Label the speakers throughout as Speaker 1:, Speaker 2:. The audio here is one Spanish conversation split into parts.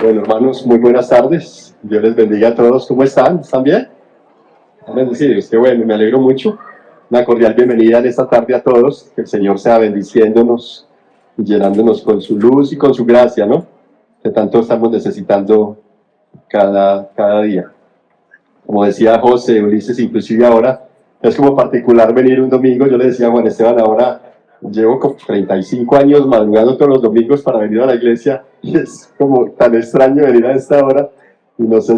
Speaker 1: Bueno, hermanos, muy buenas tardes. Dios les bendiga a todos. ¿Cómo están? ¿Están bien? ¿Están bendecidos? Qué bueno, me alegro mucho. Una cordial bienvenida en esta tarde a todos. Que el Señor sea bendiciéndonos y llenándonos con su luz y con su gracia, ¿no? Que tanto estamos necesitando cada día. Como decía José Ulises, inclusive ahora, es como particular venir un domingo. Yo le decía a Juan Esteban, ahora llevo como 35 años madrugando todos los domingos para venir a la iglesia y es como tan extraño venir a esta hora y no sé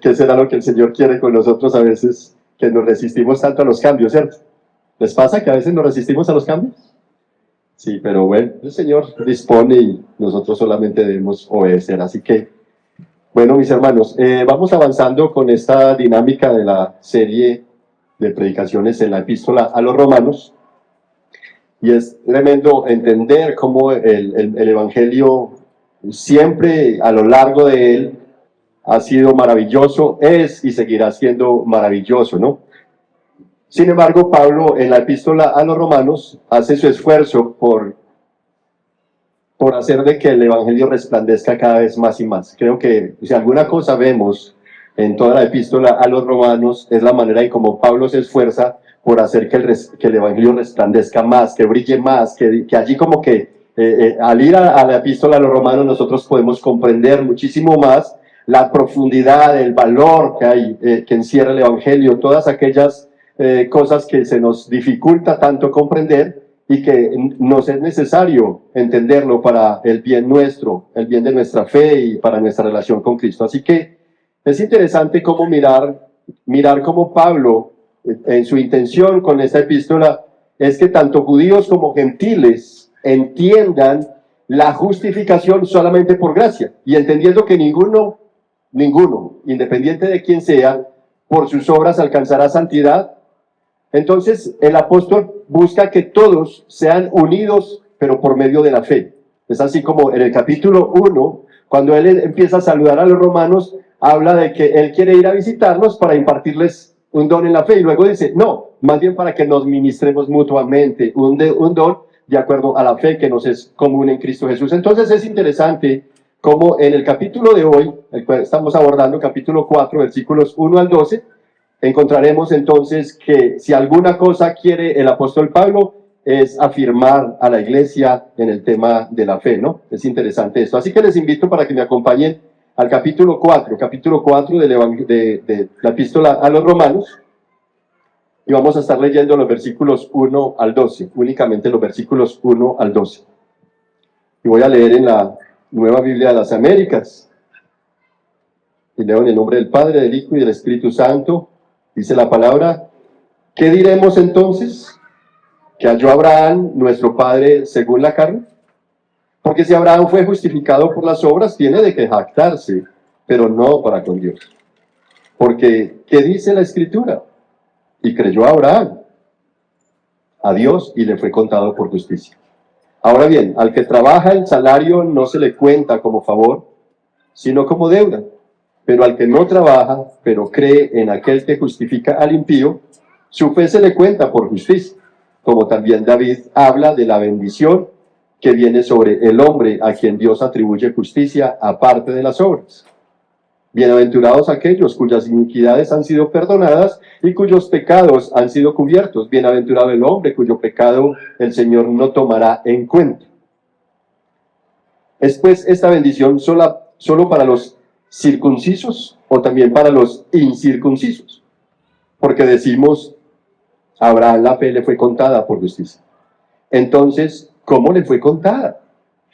Speaker 1: qué será lo que el Señor quiere con nosotros a veces, que nos resistimos tanto a los cambios, ¿cierto? ¿Les pasa que a veces nos resistimos a los cambios? Sí, pero bueno, el Señor dispone y nosotros solamente debemos obedecer. Así que, bueno, mis hermanos, vamos avanzando con esta dinámica de la serie de predicaciones en la epístola a los Romanos. Y es tremendo entender cómo el Evangelio siempre a lo largo de él ha sido maravilloso, es y seguirá siendo maravilloso, ¿no? Sin embargo, Pablo en la epístola a los Romanos hace su esfuerzo por hacer de que el Evangelio resplandezca cada vez más y más. Creo que si alguna cosa vemos en toda la epístola a los Romanos es la manera en cómo Pablo se esfuerza por hacer que el Evangelio resplandezca más, que brille más, que allí como que al ir a la epístola a los Romanos nosotros podemos comprender muchísimo más la profundidad, el valor que hay, que encierra el Evangelio, todas aquellas cosas que se nos dificulta tanto comprender y que nos es necesario entenderlo para el bien nuestro, el bien de nuestra fe y para nuestra relación con Cristo. Así que es interesante cómo mirar cómo Pablo, en su intención con esta epístola, es que tanto judíos como gentiles entiendan la justificación solamente por gracia, y entendiendo que ninguno, independiente de quién sea, por sus obras alcanzará santidad. Entonces el apóstol busca que todos sean unidos, pero por medio de la fe. Es así como en el capítulo 1, cuando él empieza a saludar a los romanos, habla de que él quiere ir a visitarlos para impartirles un don en la fe, y luego dice, no, más bien para que nos ministremos mutuamente un don de acuerdo a la fe que nos es común en Cristo Jesús. Entonces es interesante como en el capítulo de hoy, el cual estamos abordando, capítulo 4, versículos 1 al 12, encontraremos entonces que si alguna cosa quiere el apóstol Pablo es afirmar a la iglesia en el tema de la fe, ¿no? Es interesante esto. Así que les invito para que me acompañen al capítulo 4 de la epístola a los Romanos, y vamos a estar leyendo los versículos 1 al 12, únicamente los versículos 1 al 12. Y voy a leer en la Nueva Biblia de las Américas, y leo en el nombre del Padre, del Hijo y del Espíritu Santo. Dice la palabra: ¿qué diremos entonces? ¿Que halló Abraham, nuestro padre, según la carne? Porque si Abraham fue justificado por las obras, tiene de qué jactarse, pero no para con Dios. Porque, ¿qué dice la Escritura? Y creyó Abraham a Dios y le fue contado por justicia. Ahora bien, al que trabaja el salario no se le cuenta como favor, sino como deuda. Pero al que no trabaja, pero cree en aquel que justifica al impío, su fe se le cuenta por justicia. Como también David habla de la bendición que viene sobre el hombre a quien Dios atribuye justicia aparte de las obras. Bienaventurados aquellos cuyas iniquidades han sido perdonadas y cuyos pecados han sido cubiertos. Bienaventurado el hombre cuyo pecado el Señor no tomará en cuenta. ¿Es pues esta bendición solo para los circuncisos o también para los incircuncisos? Porque decimos, a Abraham la fe le fue contada por justicia. Entonces, ¿cómo le fue contada?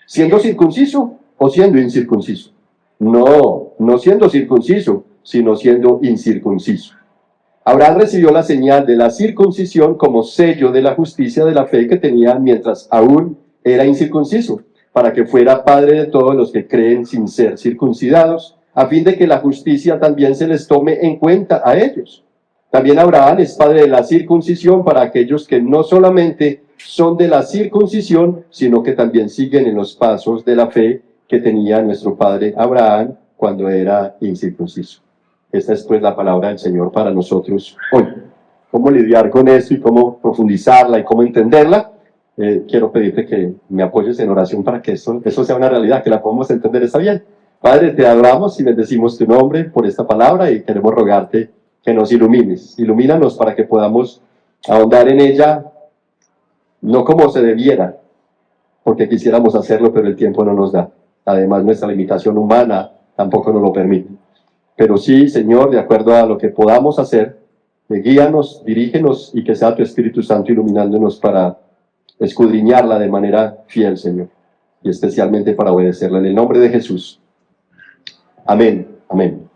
Speaker 1: ¿Siendo circunciso o siendo incircunciso? No siendo circunciso, sino siendo incircunciso. Abraham recibió la señal de la circuncisión como sello de la justicia de la fe que tenía mientras aún era incircunciso, para que fuera padre de todos los que creen sin ser circuncidados, a fin de que la justicia también se les tome en cuenta a ellos. También Abraham es padre de la circuncisión para aquellos que no solamente son de la circuncisión, sino que también siguen en los pasos de la fe que tenía nuestro padre Abraham cuando era incircunciso. Esta es pues la palabra del Señor para nosotros hoy. ¿Cómo lidiar con esto y cómo profundizarla y cómo entenderla? Quiero pedirte que me apoyes en oración para que eso sea una realidad, que la podamos entender. ¿Está bien? Padre, te adoramos y bendecimos tu nombre por esta palabra y queremos rogarte que nos ilumines. Ilumínanos para que podamos ahondar en ella, no como se debiera, porque quisiéramos hacerlo, pero el tiempo no nos da. Además, nuestra limitación humana tampoco nos lo permite. Pero sí, Señor, de acuerdo a lo que podamos hacer, guíanos, dirígenos y que sea tu Espíritu Santo iluminándonos para escudriñarla de manera fiel, Señor, y especialmente para obedecerla. En el nombre de Jesús. Amén. Amén.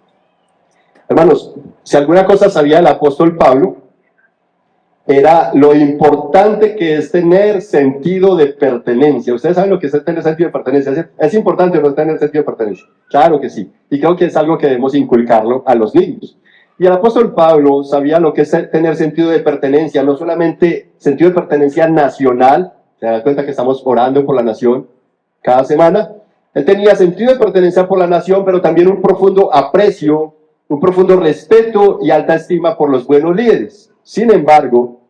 Speaker 1: Hermanos, si alguna cosa sabía el apóstol Pablo, era lo importante que es tener sentido de pertenencia. Ustedes saben lo que es tener sentido de pertenencia. ¿Es importante o no tener sentido de pertenencia? Claro que sí. Y creo que es algo que debemos inculcarlo a los niños. Y el apóstol Pablo sabía lo que es tener sentido de pertenencia, no solamente sentido de pertenencia nacional, se dan cuenta que estamos orando por la nación cada semana. Él tenía sentido de pertenencia por la nación, pero también un profundo aprecio, un profundo respeto y alta estima por los buenos líderes. Sin embargo,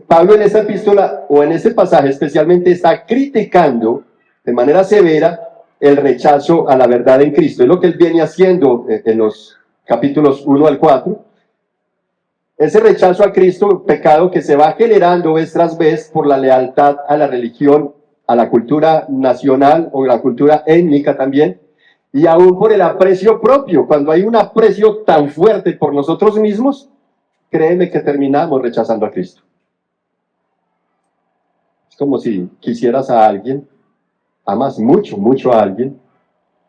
Speaker 1: Pablo en esta epístola o en este pasaje especialmente está criticando de manera severa el rechazo a la verdad en Cristo. Es lo que él viene haciendo en los capítulos 1 al 4. Ese rechazo a Cristo, pecado que se va generando vez tras vez por la lealtad a la religión, a la cultura nacional o la cultura étnica también, y aún por el aprecio propio. Cuando hay un aprecio tan fuerte por nosotros mismos, créeme que terminamos rechazando a Cristo. Es como si quisieras a alguien, amas mucho, mucho a alguien,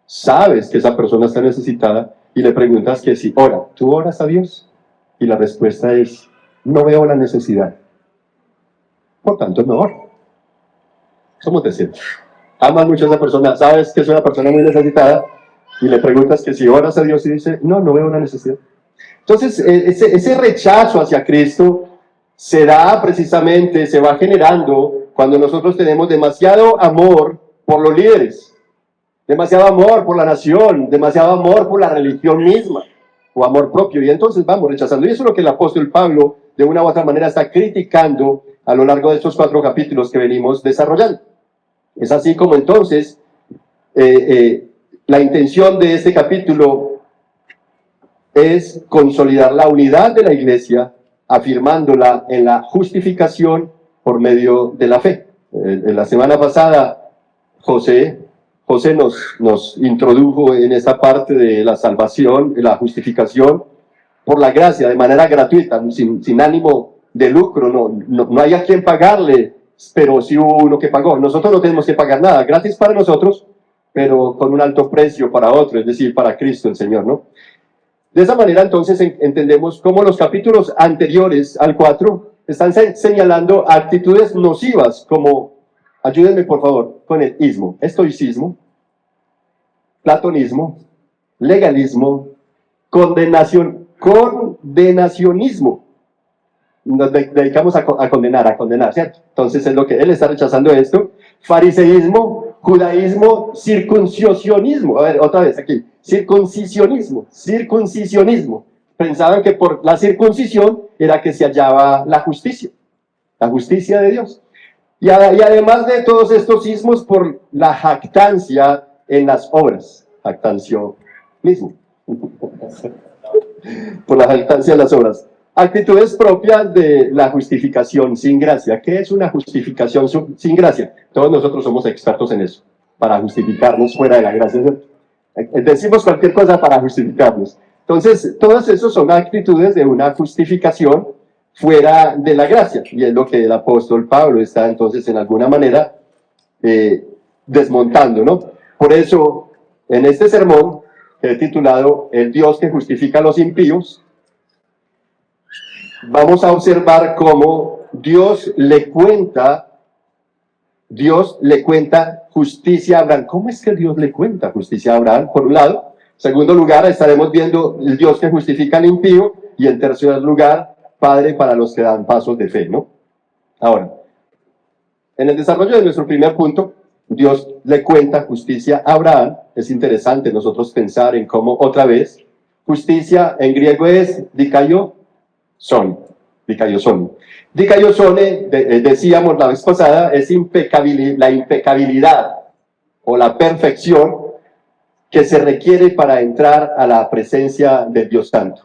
Speaker 1: sabes que esa persona está necesitada y le preguntas que si ora. ¿Tú oras a Dios? Y la respuesta es, no veo la necesidad. Por tanto, no oro. ¿Cómo te sientes? Amas mucho a esa persona, sabes que es una persona muy necesitada y le preguntas que si oras a Dios y dice, no veo la necesidad. Entonces, ese rechazo hacia Cristo se da precisamente, se va generando cuando nosotros tenemos demasiado amor por los líderes, demasiado amor por la nación, demasiado amor por la religión misma, o amor propio, y entonces vamos rechazando. Y eso es lo que el apóstol Pablo, de una u otra manera, está criticando a lo largo de estos 4 capítulos que venimos desarrollando. Es así como entonces la intención de este capítulo es consolidar la unidad de la iglesia, afirmándola en la justificación por medio de la fe. En la semana pasada, José nos introdujo en esa parte de la salvación, de la justificación por la gracia, de manera gratuita, sin ánimo de lucro, no hay a quien pagarle, pero sí hubo uno que pagó. Nosotros no tenemos que pagar nada, gratis para nosotros, pero con un alto precio para otro, es decir, para Cristo el Señor, ¿no? De esa manera, entonces, entendemos cómo los capítulos anteriores al 4 están señalando actitudes nocivas, como, ayúdenme por favor, con el ismo, estoicismo, platonismo, legalismo, condenacionismo. Nos dedicamos a condenar, ¿cierto? Entonces es lo que él está rechazando esto. Fariseísmo, judaísmo, circuncisionismo. A ver, otra vez aquí. Circuncisionismo. Pensaban que por la circuncisión era que se hallaba la justicia de Dios. Y además de todos estos ismos, por la jactancia en las obras. Jactancionismo. Por la jactancia en las obras. Actitudes propias de la justificación sin gracia. ¿Qué es una justificación sin gracia? Todos nosotros somos expertos en eso, para justificarnos fuera de la gracia. Decimos cualquier cosa para justificarnos. Entonces, todas esas son actitudes de una justificación fuera de la gracia. Y es lo que el apóstol Pablo está entonces en alguna manera desmontando, ¿no? Por eso, en este sermón, que he titulado El Dios que justifica a los impíos, vamos a observar cómo Dios le cuenta justicia a Abraham. ¿Cómo es que Dios le cuenta justicia a Abraham? Por un lado. En segundo lugar, estaremos viendo el Dios que justifica al impío. Y en tercer lugar, Padre para los que dan pasos de fe, ¿no? Ahora, en el desarrollo de nuestro primer punto, Dios le cuenta justicia a Abraham. Es interesante nosotros pensar en cómo, otra vez, justicia en griego es dikaiosune. Dikaiosune, decíamos la vez pasada, es la impecabilidad o la perfección que se requiere para entrar a la presencia del Dios Santo.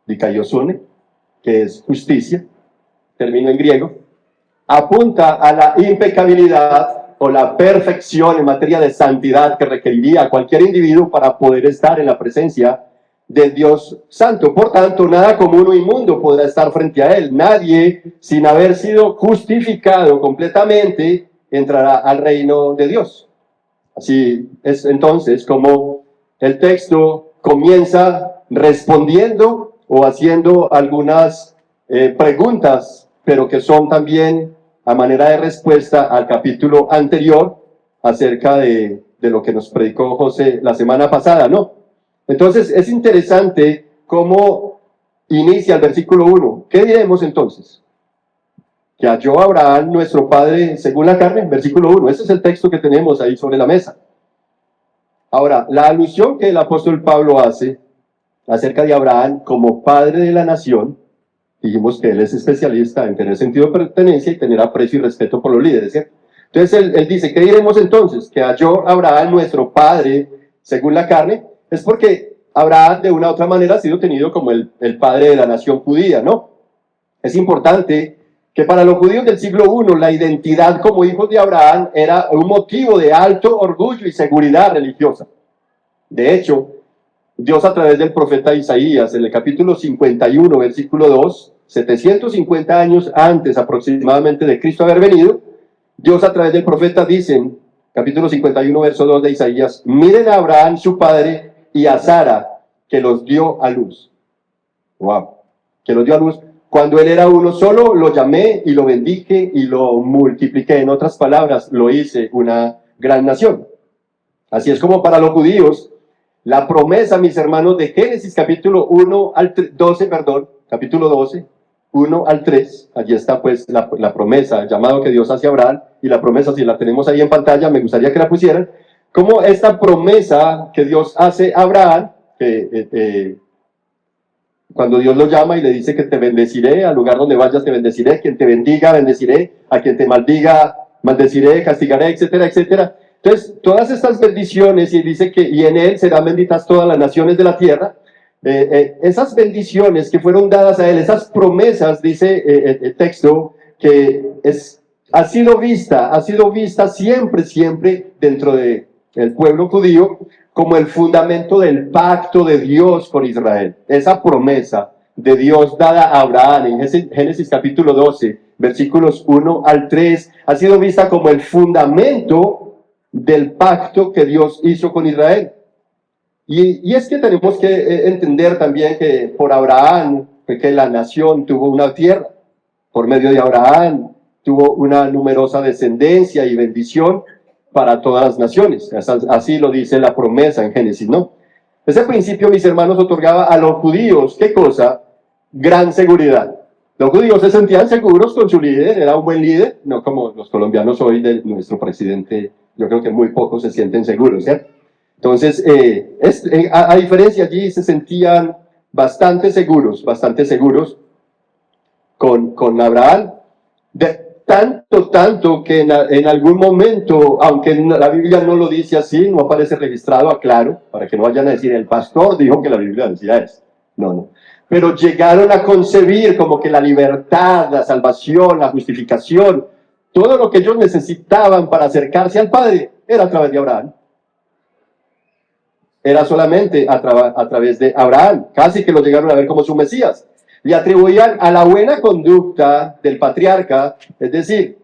Speaker 1: Dikaiosune, que es justicia, término en griego, apunta a la impecabilidad o la perfección en materia de santidad que requeriría cualquier individuo para poder estar en la presencia del Dios Santo. Por tanto, nada común o inmundo podrá estar frente a Él. Nadie, sin haber sido justificado completamente, entrará al reino de Dios. Así es entonces como el texto comienza respondiendo o haciendo algunas preguntas, pero que son también a manera de respuesta al capítulo anterior acerca de lo que nos predicó José la semana pasada, ¿no? Entonces es interesante cómo inicia el versículo 1. ¿Qué diremos entonces? Que halló a Abraham, nuestro padre, según la carne, versículo 1. Ese es el texto que tenemos ahí sobre la mesa. Ahora, la alusión que el apóstol Pablo hace acerca de Abraham como padre de la nación, dijimos que él es especialista en tener sentido de pertenencia y tener aprecio y respeto por los líderes, ¿cierto? Entonces él dice, ¿qué diremos entonces? Que halló a Abraham, nuestro padre, según la carne, es porque Abraham de una u otra manera ha sido tenido como el padre de la nación judía, ¿no? Es importante que para los judíos del siglo I la identidad como hijos de Abraham era un motivo de alto orgullo y seguridad religiosa. De hecho, Dios a través del profeta Isaías, en el capítulo 51, versículo 2, 750 años antes aproximadamente de Cristo haber venido, Dios a través del profeta dice, en capítulo 51, verso 2 de Isaías, miren a Abraham su padre y a Sara, que los dio a luz. Wow, que los dio a luz. Cuando él era uno solo, lo llamé y lo bendije y lo multipliqué. En otras palabras, lo hice una gran nación. Así es como para los judíos, la promesa, mis hermanos, de Génesis capítulo 1 al 12, capítulo 12, 1 al 3, allí está pues la promesa, el llamado que Dios hace a Abraham, y la promesa, si la tenemos ahí en pantalla, me gustaría que la pusieran, como esta promesa que Dios hace a Abraham, cuando Dios lo llama y le dice que te bendeciré, al lugar donde vayas te bendeciré, quien te bendiga, bendeciré, a quien te maldiga, maldeciré, castigaré, etcétera, etcétera. Entonces, todas estas bendiciones, y dice que y en él serán benditas todas las naciones de la tierra, esas bendiciones que fueron dadas a él, esas promesas, dice el texto, que ha sido vista siempre dentro del pueblo judío, como el fundamento del pacto de Dios con Israel. Esa promesa de Dios dada a Abraham en Génesis capítulo 12, versículos 1 al 3, ha sido vista como el fundamento del pacto que Dios hizo con Israel. Y es que tenemos que entender también que por Abraham fue que la nación tuvo una tierra, por medio de Abraham tuvo una numerosa descendencia y bendición para todas las naciones. Así lo dice la promesa en Génesis, ¿no? Ese principio, mis hermanos, otorgaba a los judíos, ¿qué cosa? Gran seguridad. Los judíos se sentían seguros con su líder, era un buen líder, no como los colombianos hoy de nuestro presidente. Yo creo que muy pocos se sienten seguros, ¿cierto? Entonces, a diferencia allí se sentían bastante seguros con Abraham, tanto que en algún momento, aunque la Biblia no lo dice así, no aparece registrado, aclaro, para que no vayan a decir, el pastor dijo que la Biblia decía eso. No. Pero llegaron a concebir como que la libertad, la salvación, la justificación, todo lo que ellos necesitaban para acercarse al Padre, era a través de Abraham. Era solamente a través de Abraham. Casi que lo llegaron a ver como su Mesías. Le atribuían a la buena conducta del patriarca, es decir,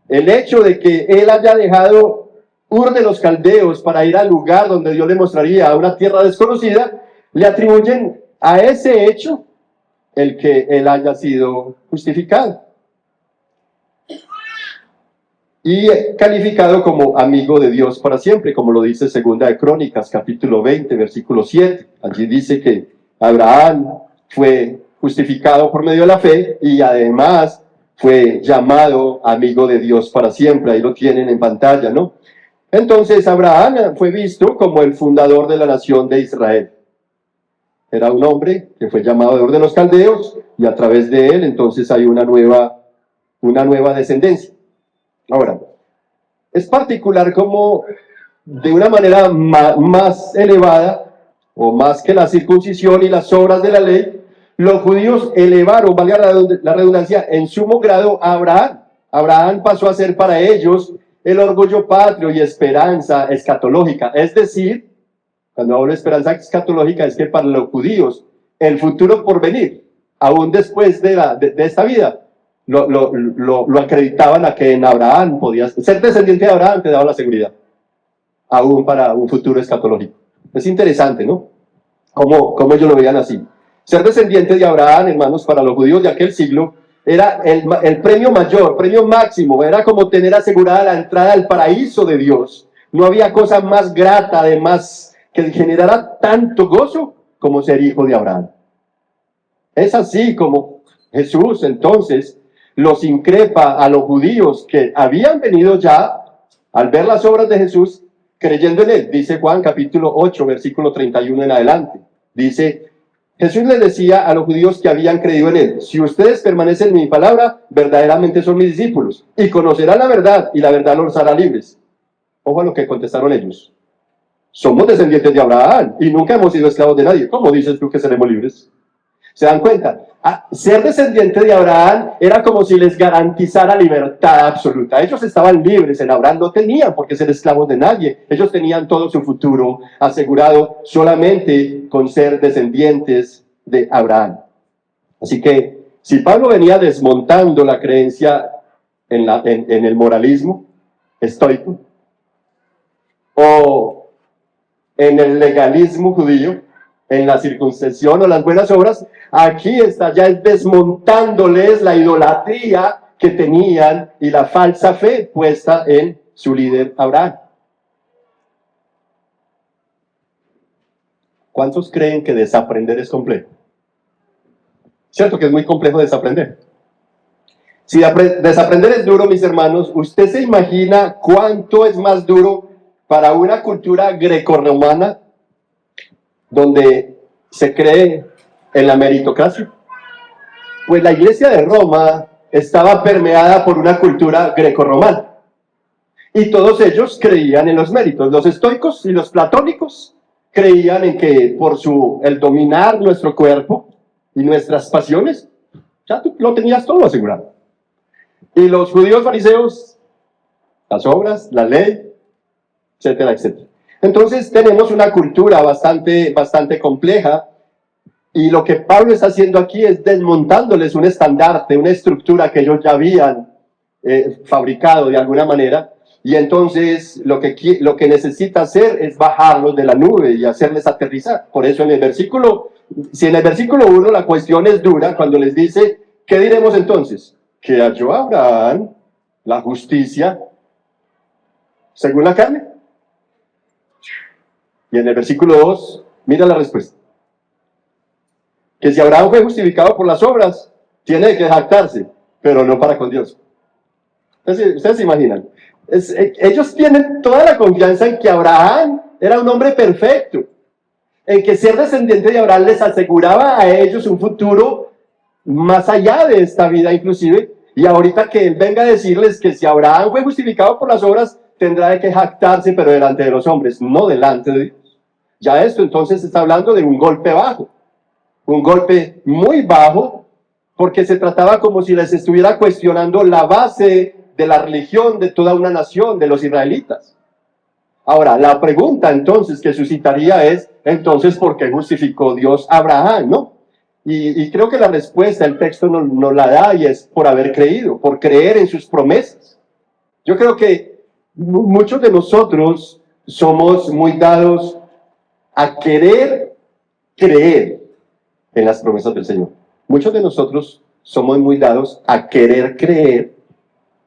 Speaker 1: el hecho de que él haya dejado Ur de los Caldeos para ir al lugar donde Dios le mostraría a una tierra desconocida, le atribuyen a ese hecho el que él haya sido justificado y calificado como amigo de Dios para siempre, como lo dice Segunda de Crónicas, capítulo 20, versículo 7. Allí dice que Abraham fue justificado por medio de la fe y además fue llamado amigo de Dios para siempre. Ahí lo tienen en pantalla, ¿no? Entonces Abraham fue visto como el fundador de la nación de Israel. Era un hombre que fue llamado de Ur de los Caldeos y a través de él entonces hay una nueva descendencia. Ahora, es particular cómo de una manera más elevada, o más que la circuncisión y las obras de la ley, los judíos elevaron, valga la redundancia, en sumo grado a Abraham. Abraham pasó a ser para ellos el orgullo patrio y esperanza escatológica. Es decir, cuando hablo de esperanza escatológica, es que para los judíos el futuro por venir, aún después de esta vida, lo acreditaban a que en Abraham podías ser descendiente de Abraham, te daba la seguridad, aún para un futuro escatológico. Es interesante, ¿no? Cómo ellos lo veían así. Ser descendiente de Abraham, hermanos, para los judíos de aquel siglo, era el premio mayor, premio máximo, era como tener asegurada la entrada al paraíso de Dios. No había cosa más grata, además, que generara tanto gozo como ser hijo de Abraham. Es así como Jesús, entonces, los increpa a los judíos que habían venido ya, al ver las obras de Jesús, creyendo en él. Dice Juan capítulo 8, versículo 31 en adelante. Dice, Jesús les decía a los judíos que habían creído en él, si ustedes permanecen en mi palabra, verdaderamente son mis discípulos, y conocerán la verdad, y la verdad los hará libres. Ojo a lo que contestaron ellos. Somos descendientes de Abraham, y nunca hemos sido esclavos de nadie. ¿Cómo dices tú que seremos libres? ¿Se dan cuenta? Ser descendiente de Abraham era como si les garantizara libertad absoluta. Ellos estaban libres, en Abraham no tenían por qué ser esclavos de nadie. Ellos tenían todo su futuro asegurado solamente con ser descendientes de Abraham. Así que si Pablo venía desmontando la creencia en el moralismo estoico o en el legalismo judío, en la circuncisión o las buenas obras, aquí está ya desmontándoles la idolatría que tenían y la falsa fe puesta en su líder Abraham. ¿Cuántos creen que desaprender es complejo? Cierto que es muy complejo desaprender. Si desaprender es duro, mis hermanos, ¿usted se imagina cuánto es más duro para una cultura grecorromana donde se cree en la meritocracia? Pues la iglesia de Roma estaba permeada por una cultura grecorromana y todos ellos creían en los méritos. Los estoicos y los platónicos creían en que por el dominar nuestro cuerpo y nuestras pasiones, ya tú lo tenías todo asegurado. Y los judíos fariseos, las obras, la ley, etcétera, etcétera. Entonces tenemos una cultura bastante compleja, y lo que Pablo está haciendo aquí es desmontándoles un estandarte, una estructura que ellos ya habían fabricado de alguna manera, y entonces lo que necesita hacer es bajarlos de la nube y hacerles aterrizar. Por eso si en el versículo 1 la cuestión es dura, cuando les dice, ¿qué diremos entonces? Que halló a Abraham la justicia según la carne. Y en el versículo 2, mira la respuesta. Que si Abraham fue justificado por las obras, tiene que jactarse, pero no para con Dios. Ustedes se imaginan. Ellos tienen toda la confianza en que Abraham era un hombre perfecto, en que ser descendiente de Abraham les aseguraba a ellos un futuro más allá de esta vida inclusive, y ahorita que él venga a decirles que si Abraham fue justificado por las obras, tendrá de que jactarse, pero delante de los hombres, no delante de Dios. Ya esto entonces está hablando de un golpe bajo, un golpe muy bajo, porque se trataba como si les estuviera cuestionando la base de la religión de toda una nación, de los israelitas. Ahora, la pregunta entonces que suscitaría es, entonces, ¿por qué justificó Dios a Abraham, no? Y creo que la respuesta, el texto nos la da, y es por haber creído, por creer en sus promesas. Yo creo que muchos de nosotros somos muy dados a querer creer en las promesas del Señor. Muchos de nosotros somos muy dados a querer creer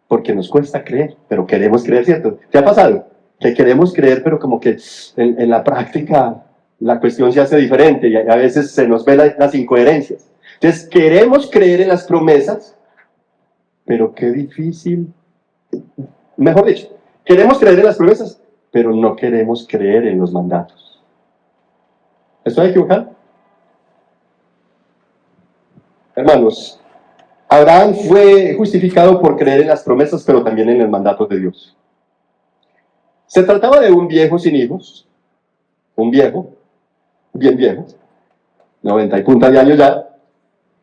Speaker 1: porque nos cuesta creer, pero queremos creer, ¿cierto? ¿Qué ha pasado? Que queremos creer, pero como que en la práctica la cuestión se hace diferente y a veces se nos ven las incoherencias. Entonces queremos creer en las promesas, pero qué difícil. Mejor dicho, queremos creer en las promesas, pero no queremos creer en los mandatos. ¿Estoy equivocado? Hermanos, Abraham fue justificado por creer en las promesas, pero también en el mandato de Dios. Se trataba de un viejo sin hijos, un viejo, bien viejo, 90 y punta de años ya,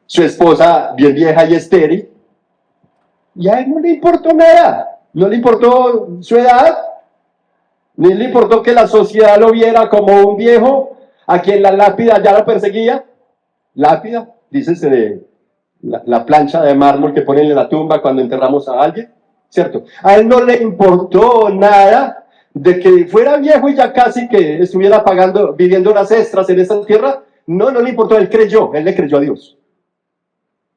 Speaker 1: su esposa bien vieja y estéril, y a él no le importó nada, no le importó su edad, ni le importó que la sociedad lo viera como un viejo a quien la lápida ya lo perseguía. Lápida, dícese de la plancha de mármol que ponen en la tumba cuando enterramos a alguien, ¿cierto? A él no le importó nada de que fuera viejo y ya casi que estuviera pagando, viviendo horas extras en esta tierra. No, no le importó, él creyó, él le creyó a Dios.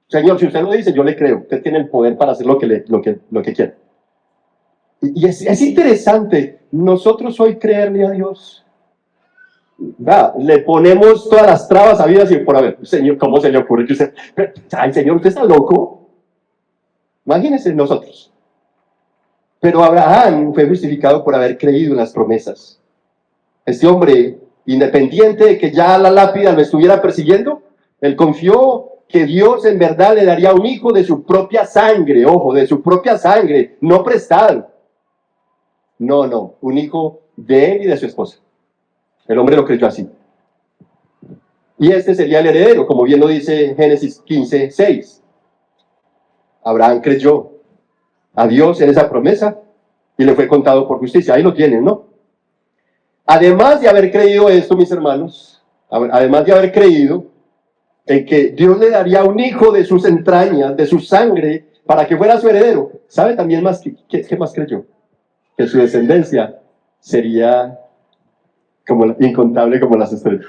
Speaker 1: Señor, si usted lo dice, yo le creo, usted tiene el poder para hacer lo que quiera. Y es interesante, nosotros hoy creerle a Dios, le ponemos todas las trabas habidas y por haber. Señor, ¿cómo se le ocurre que usted, ay Señor, usted está loco? Imagínense nosotros. Pero Abraham fue justificado por haber creído en las promesas. Este hombre, independiente de que ya la lápida lo estuviera persiguiendo, él confió que Dios en verdad le daría un hijo de su propia sangre, ojo, de su propia sangre, no prestado. No, un hijo de él y de su esposa. El hombre lo creyó así. Y este sería el heredero, como bien lo dice Génesis 15:6. Abraham creyó a Dios en esa promesa y le fue contado por justicia. Ahí lo tienen, ¿no? Además de haber creído esto, mis hermanos, además de haber creído en que Dios le daría un hijo de sus entrañas, de su sangre, para que fuera su heredero, ¿sabe también más qué más creyó? Que su descendencia sería incontable como las estrellas.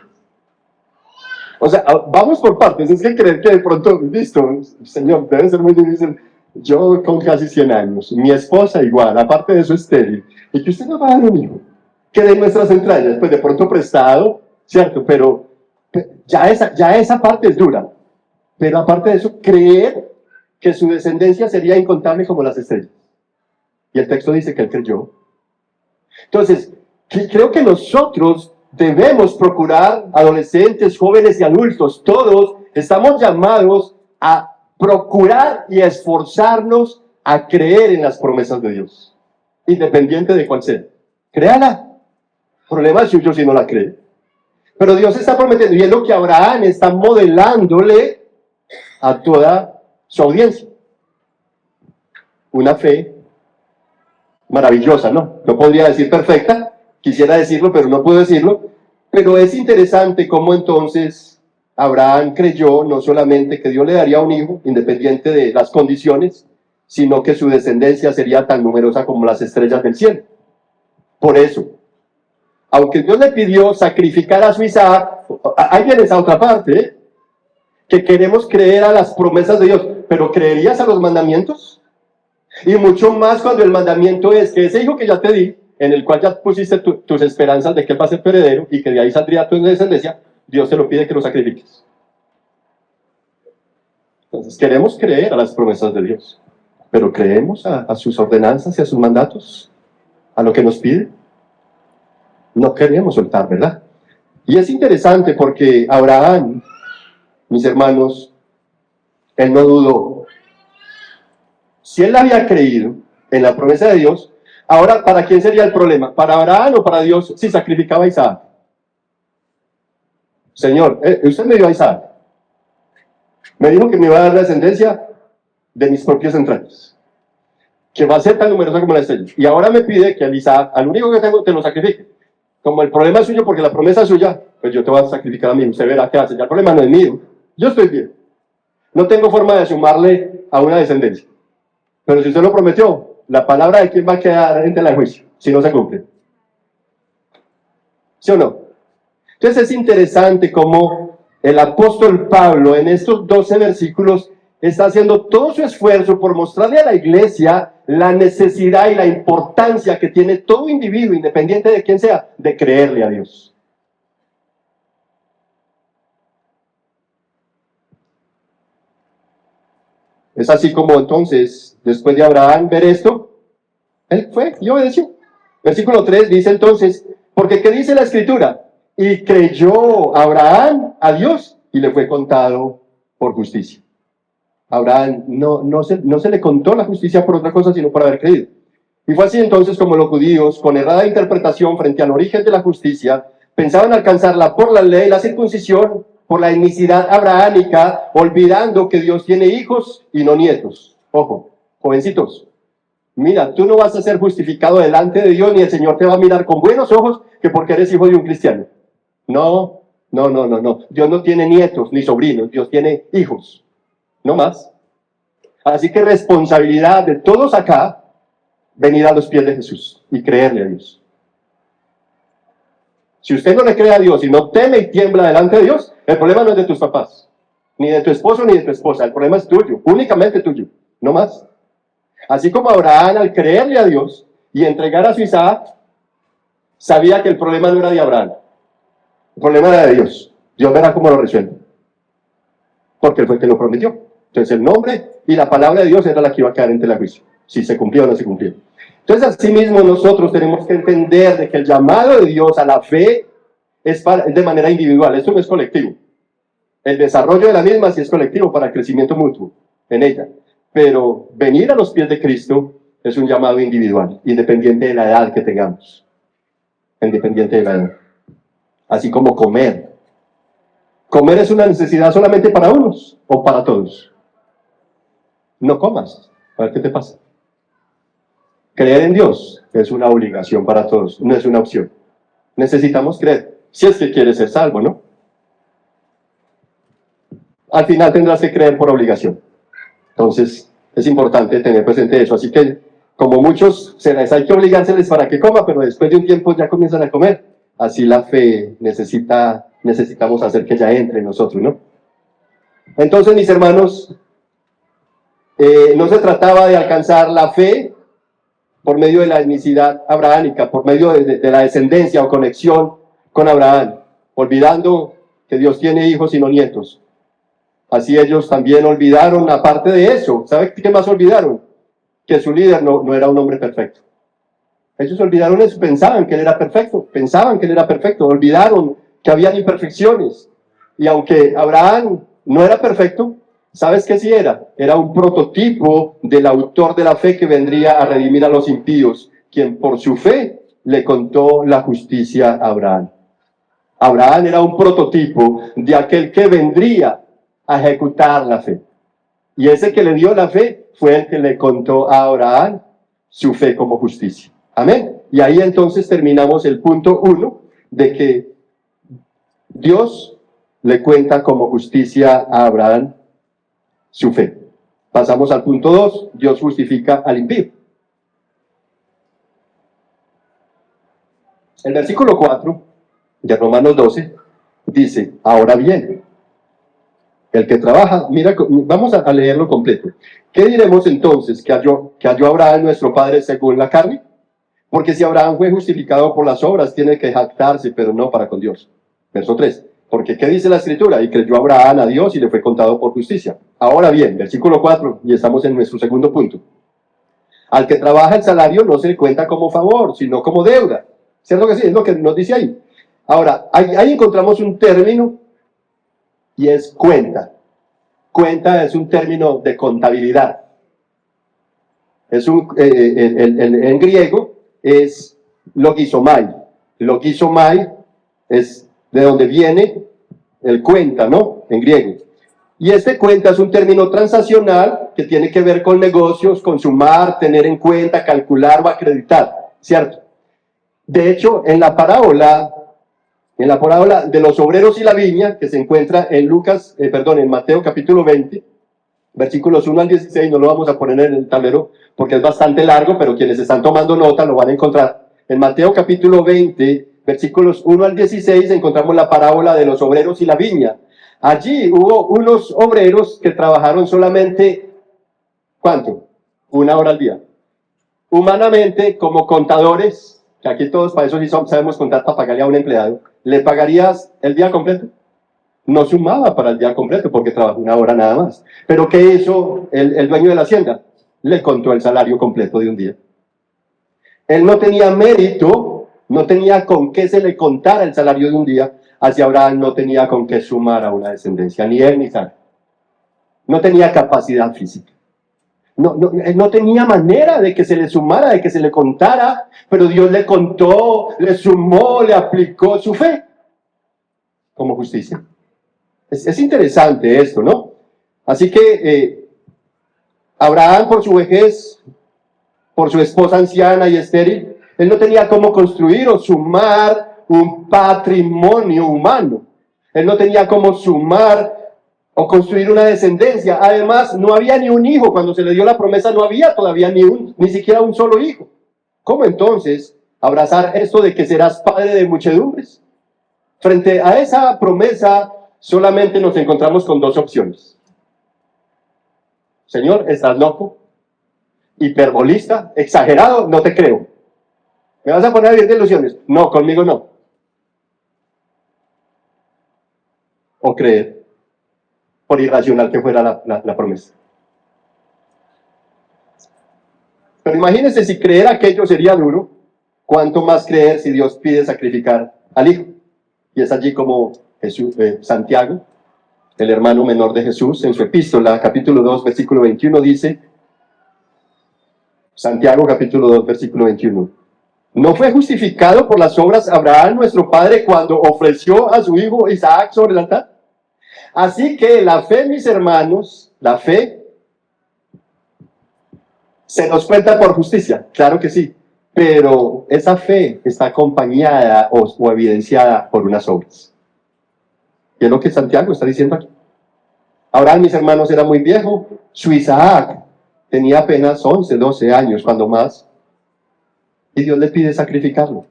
Speaker 1: O sea, vamos por partes. Es que creer que de pronto, listo, Señor, debe ser muy difícil. Yo con casi 100 años, mi esposa igual, aparte de eso estéril, y que usted no va a dar un hijo, que de nuestras entrañas, pues de pronto prestado, ¿cierto? Pero ya esa parte es dura. Pero aparte de eso, creer que su descendencia sería incontable como las estrellas. Y el texto dice que él creyó. Entonces, creo que nosotros debemos procurar, adolescentes, jóvenes y adultos, todos estamos llamados a procurar y a esforzarnos a creer en las promesas de Dios, independiente de cuál sea. Créala. Problema suyo si no la cree. Pero Dios está prometiendo, y es lo que Abraham está modelándole a toda su audiencia. Una fe maravillosa, ¿no? No podría decir perfecta, quisiera decirlo, pero no puedo decirlo. Pero es interesante cómo entonces Abraham creyó no solamente que Dios le daría un hijo, independiente de las condiciones, sino que su descendencia sería tan numerosa como las estrellas del cielo. Por eso, aunque Dios le pidió sacrificar a su Isaac, ahí viene esa otra parte, ¿eh? Que queremos creer a las promesas de Dios, pero ¿creerías a los mandamientos? Y mucho más cuando el mandamiento es que ese hijo que ya te di, en el cual ya pusiste tus esperanzas de que él va a ser tu heredero y que de ahí saldría tu descendencia, Dios te lo pide que lo sacrifiques. Entonces queremos creer a las promesas de Dios, pero ¿creemos a sus ordenanzas y a sus mandatos? ¿A lo que nos pide? No queremos soltar, ¿verdad? Y es interesante porque Abraham, mis hermanos, él no dudó. Si él había creído en la promesa de Dios, ahora, ¿para quién sería el problema? ¿Para Abraham o para Dios si sacrificaba a Isaac? Señor, usted me dio a Isaac. Me dijo que me iba a dar la descendencia de mis propias entrañas, que va a ser tan numerosa como la estrella. Y ahora me pide que al Isaac, al único que tengo, te lo sacrifique. Como el problema es suyo porque la promesa es suya, pues yo te voy a sacrificar a mí. Usted verá qué hace. Ya el problema no es mío. Yo estoy bien. No tengo forma de sumarle a una descendencia. Pero si usted lo prometió, la palabra de quién va a quedar en tela de juicio si no se cumple. ¿Sí o no? Entonces es interesante cómo el apóstol Pablo en estos 12 versículos está haciendo todo su esfuerzo por mostrarle a la iglesia la necesidad y la importancia que tiene todo individuo, independiente de quién sea, de creerle a Dios. Es así como entonces, después de Abraham ver esto, él fue y obedeció. Versículo 3 dice entonces, porque ¿qué dice la Escritura? Y creyó Abraham a Dios y le fue contado por justicia. Abraham no se le contó la justicia por otra cosa, sino por haber creído. Y fue así entonces como los judíos, con errada interpretación frente al origen de la justicia, pensaban alcanzarla por la ley, la circuncisión, por la etnicidad abrahámica, olvidando que Dios tiene hijos y no nietos. Ojo, jovencitos, mira, tú no vas a ser justificado delante de Dios, ni el Señor te va a mirar con buenos ojos que porque eres hijo de un cristiano. No, no, no, no, no. Dios no tiene nietos ni sobrinos, Dios tiene hijos, no más. Así que responsabilidad de todos acá, venir a los pies de Jesús y creerle a Dios. Si usted no le cree a Dios y no teme y tiembla delante de Dios, el problema no es de tus papás, ni de tu esposo ni de tu esposa, el problema es tuyo, únicamente tuyo, no más. Así como Abraham, al creerle a Dios y entregar a su Isaac, sabía que el problema no era de Abraham, el problema era de Dios. Dios verá cómo lo resuelve, porque él fue el que lo prometió. Entonces el nombre y la palabra de Dios era la que iba a quedar en tela de juicio, si se cumplía o no se cumplía. Entonces, asimismo, nosotros tenemos que entender de que el llamado de Dios a la fe es de manera individual, esto no es colectivo. El desarrollo de la misma sí es colectivo para el crecimiento mutuo en ella. Pero venir a los pies de Cristo es un llamado individual, independiente de la edad que tengamos. Independiente de la edad. Así como comer. Comer es una necesidad solamente para unos o para todos. No comas, a ver qué te pasa. Creer en Dios es una obligación para todos, no es una opción. Necesitamos creer, si es que quieres ser salvo, ¿no? Al final tendrás que creer por obligación. Entonces, es importante tener presente eso. Así que, como muchos, hay que obligárseles para que coma, pero después de un tiempo ya comienzan a comer. Así la fe necesitamos hacer que ya entre en nosotros, ¿no? Entonces, mis hermanos, no se trataba de alcanzar la fe por medio de la etnicidad abrahámica, por medio de la descendencia o conexión con Abraham, olvidando que Dios tiene hijos y no nietos. Así ellos también olvidaron, aparte de eso, ¿sabe qué más olvidaron? Que su líder no era un hombre perfecto. Ellos olvidaron eso, pensaban que él era perfecto, olvidaron que habían imperfecciones. Y aunque Abraham no era perfecto, ¿sabes qué sí era? Era un prototipo del autor de la fe que vendría a redimir a los impíos, quien por su fe le contó la justicia a Abraham. Abraham era un prototipo de aquel que vendría a ejecutar la fe. Y ese que le dio la fe fue el que le contó a Abraham su fe como justicia. Amén. Y ahí entonces terminamos el punto 1 de que Dios le cuenta como justicia a Abraham su fe. Pasamos al punto 2, Dios justifica al impío. El versículo 4 de Romanos 12 dice, ahora bien, el que trabaja, mira, vamos a leerlo completo. ¿Qué diremos entonces? ¿Que halló Abraham nuestro padre según la carne? Porque si Abraham fue justificado por las obras, tiene que jactarse, pero no para con Dios. Verso 3. Porque ¿qué dice la Escritura? Y creyó Abraham a Dios y le fue contado por justicia. Ahora bien, versículo 4, y estamos en nuestro segundo punto. Al que trabaja el salario no se le cuenta como favor, sino como deuda. ¿Cierto que sí? Es lo que nos dice ahí. Ahora, ahí encontramos un término y es cuenta. Cuenta es un término de contabilidad. En griego es logizomai. Logizomai es de donde viene el cuenta, ¿no? En griego. Y este cuenta es un término transaccional que tiene que ver con negocios, con sumar, tener en cuenta, calcular o acreditar, ¿cierto? De hecho, en la parábola de los obreros y la viña, que se encuentra en en Mateo capítulo 20, versículos 1 al 16, no lo vamos a poner en el tablero porque es bastante largo, pero quienes están tomando nota lo van a encontrar. En Mateo capítulo 20, versículos 1 al 16, encontramos la parábola de los obreros y la viña. Allí hubo unos obreros que trabajaron solamente, ¿cuánto? 1 hora al día. Humanamente, como contadores, que aquí todos para eso sí sabemos contar para pagarle a un empleado, ¿le pagarías el día completo? No sumaba para el día completo porque trabajó 1 hora nada más. Pero ¿qué hizo el dueño de la hacienda? Le contó el salario completo de un día. Él no tenía mérito, no tenía con qué se le contara el salario de un día, hacia Abraham no tenía con qué sumar a una descendencia, ni él ni Sara. No tenía capacidad física. Él no tenía manera de que se le sumara, de que se le contara, pero Dios le contó, le sumó, le aplicó su fe como justicia. Es interesante esto, ¿no? Así que Abraham, por su vejez, por su esposa anciana y estéril, él no tenía cómo construir o sumar un patrimonio humano. Él no tenía cómo sumar o construir una descendencia. Además, no había ni un hijo. Cuando se le dio la promesa, no había todavía ni siquiera un solo hijo. ¿Cómo entonces abrazar esto de que serás padre de muchedumbres? Frente a esa promesa, solamente nos encontramos con dos opciones. Señor, ¿estás loco? Hiperbolista, exagerado, no te creo. ¿Me vas a poner a vivir de ilusiones? No, conmigo no. O creer, por irracional que fuera la promesa. Pero imagínense, si creer aquello sería duro, ¿cuánto más creer si Dios pide sacrificar al hijo? Y es allí como Santiago, el hermano menor de Jesús, en su epístola, capítulo 2, versículo 21, dice, Santiago, capítulo 2, versículo 21, ¿no fue justificado por las obras Abraham, nuestro padre, cuando ofreció a su hijo Isaac sobre el altar? Así que la fe, mis hermanos, la fe se nos cuenta por justicia, claro que sí, pero esa fe está acompañada o evidenciada por unas obras. Y es lo que Santiago está diciendo aquí. Abraham, mis hermanos, era muy viejo, su Isaac tenía apenas 11, 12 años, cuando más, y Dios le pide sacrificarlo.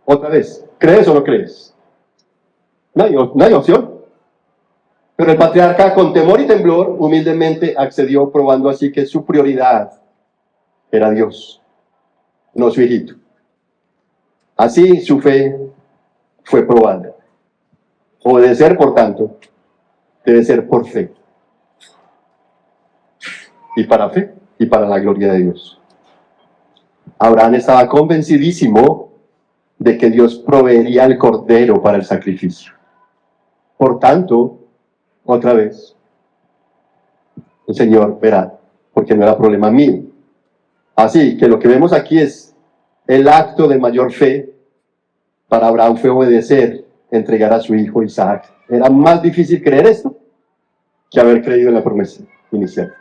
Speaker 1: Otra vez, ¿crees o no crees? No hay opción. Pero el patriarca, con temor y temblor, humildemente accedió, probando así que su prioridad era Dios, no su hijito. Así su fe fue probada. Obedecer, por tanto, debe ser por fe. Y para fe, y para la gloria de Dios. Abraham estaba convencidísimo de que Dios proveería el cordero para el sacrificio. Por tanto, otra vez, el Señor verá, porque no era problema mío. Así que lo que vemos aquí es el acto de mayor fe para Abraham fue obedecer, entregar a su hijo Isaac. Era más difícil creer esto que haber creído en la promesa inicial.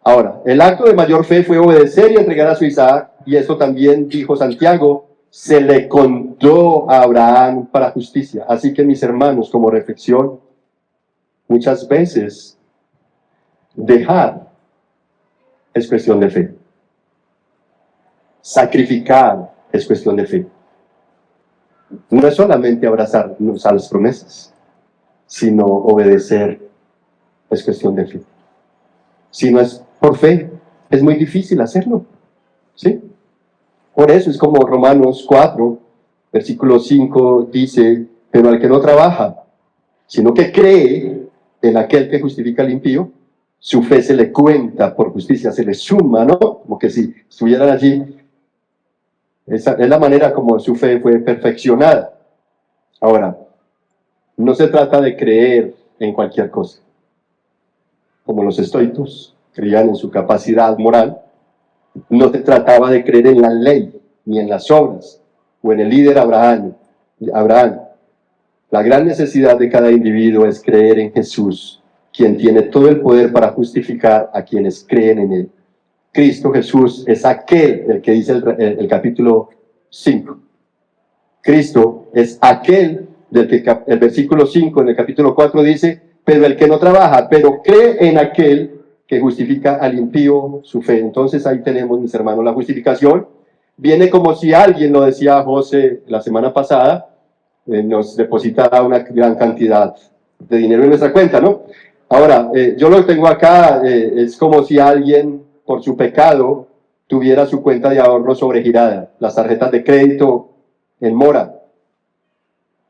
Speaker 1: Ahora, el acto de mayor fe fue obedecer y entregar a su Isaac, y esto también, dijo Santiago, se le contó a Abraham para justicia. Así que, mis hermanos, como reflexión, muchas veces dejar es cuestión de fe. Sacrificar es cuestión de fe. No es solamente abrazarnos a las promesas, sino obedecer es cuestión de fe. Si no es por fe, es muy difícil hacerlo. ¿Sí? Por eso es como Romanos 4, versículo 5 dice, pero al que no trabaja, sino que cree en aquel que justifica al impío, su fe se le cuenta por justicia, se le suma, ¿no? Como que si estuvieran allí. Esa es la manera como su fe fue perfeccionada. Ahora, no se trata de creer en cualquier cosa. Como los estoicos creían en su capacidad moral, no se trataba de creer en la ley, ni en las obras, o en el líder Abraham. La gran necesidad de cada individuo es creer en Jesús, quien tiene todo el poder para justificar a quienes creen en Él. Cristo Jesús es aquel, el que dice el capítulo 5. Cristo es aquel del que el versículo 5 en el capítulo 4 dice, pero el que no trabaja, pero cree en aquel que justifica al impío su fe. Entonces ahí tenemos, mis hermanos, la justificación. Viene como si alguien, lo decía José la semana pasada, nos depositara una gran cantidad de dinero en nuestra cuenta, ¿no? Ahora, yo lo tengo acá, es como si alguien, por su pecado, tuviera su cuenta de ahorro sobregirada, las tarjetas de crédito en mora.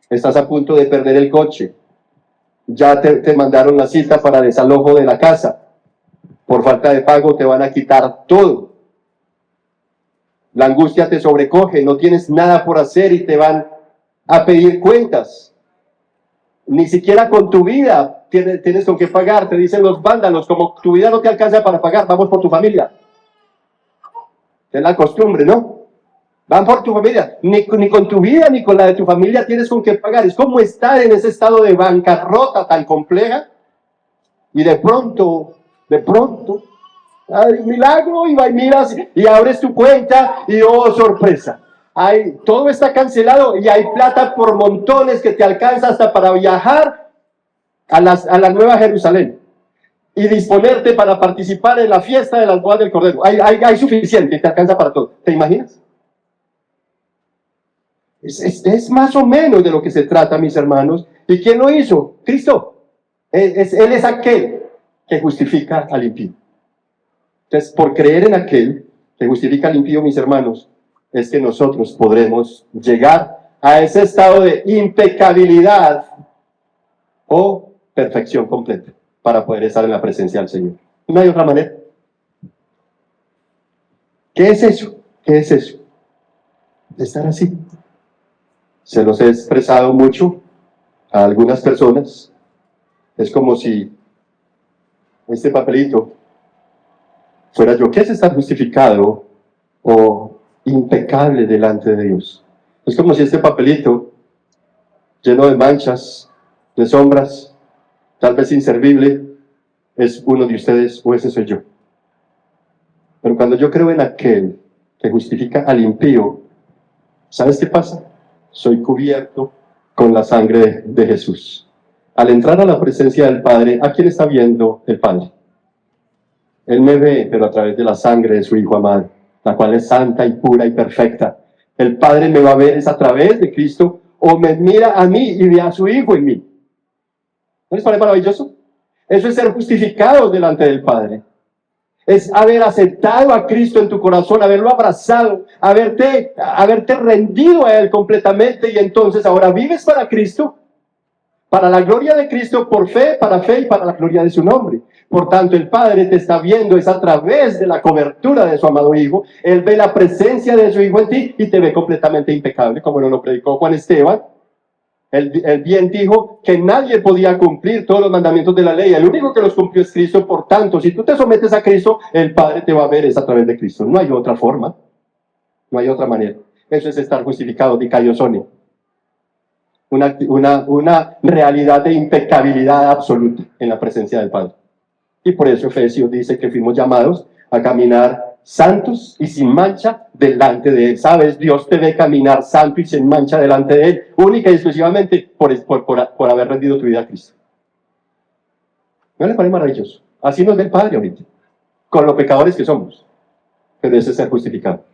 Speaker 1: Estás a punto de perder el coche. Ya te mandaron la cita para desalojo de la casa. Por falta de pago te van a quitar todo. La angustia te sobrecoge, no tienes nada por hacer y te van a pedir cuentas. Ni siquiera con tu vida tienes con qué pagar. Te dicen los vándalos, como tu vida no te alcanza para pagar, vamos por tu familia. Es la costumbre, ¿no? Van por tu familia. Ni con tu vida ni con la de tu familia tienes con qué pagar. Es como estar en ese estado de bancarrota tan compleja. Y de pronto, hay un milagro y va y miras y abres tu cuenta y oh, sorpresa. Todo está cancelado y hay plata por montones que te alcanza hasta para viajar a la Nueva Jerusalén y disponerte para participar en la fiesta de las bodas del Cordero. Hay suficiente y te alcanza para todo. ¿Te imaginas? Es más o menos de lo que se trata, mis hermanos. ¿Y quién lo hizo? Cristo. Él es aquel que justifica al impío. Entonces, por creer en aquel que justifica al impío, mis hermanos, es que nosotros podremos llegar a ese estado de impecabilidad o perfección completa para poder estar en la presencia del Señor. No hay otra manera. ¿Qué es eso? ¿Qué es eso? De estar así. Se los he expresado mucho a algunas personas. Es como si este papelito fuera yo. ¿Qué es estar justificado o impecable delante de Dios? Es como si este papelito, lleno de manchas, de sombras, tal vez inservible, es uno de ustedes o ese soy yo. Pero cuando yo creo en aquel que justifica al impío, ¿sabes qué pasa? Soy cubierto con la sangre de Jesús. Al entrar a la presencia del Padre, ¿a quién está viendo el Padre? Él me ve, pero a través de la sangre de su Hijo amado, la cual es santa y pura y perfecta. El Padre me va a ver es a través de Cristo, o me mira a mí y ve a su Hijo en mí. ¿No les parece maravilloso? Eso es ser justificados delante del Padre. Es haber aceptado a Cristo en tu corazón, haberlo abrazado, haberte rendido a Él completamente, y entonces ahora vives para Cristo, para la gloria de Cristo, por fe y para la gloria de su nombre. Por tanto, el Padre te está viendo es a través de la cobertura de su amado Hijo. Él ve la presencia de su Hijo en ti y te ve completamente impecable, como nos lo predicó Juan Esteban. Él bien dijo que nadie podía cumplir todos los mandamientos de la ley. El único que los cumplió es Cristo. Por tanto, si tú te sometes a Cristo, el Padre te va a ver es a través de Cristo. No hay otra forma. No hay otra manera. Eso es estar justificado, dikaiosone. Una realidad de impecabilidad absoluta en la presencia del Padre. Y por eso Efesios dice que fuimos llamados a caminar santos y sin mancha delante de Él. ¿Sabes? Dios te ve caminar santo y sin mancha delante de Él, única y exclusivamente por haber rendido tu vida a Cristo. ¿No le parece maravilloso? Así nos ve el Padre ahorita, con los pecadores que somos. Pero ese es ser justificado.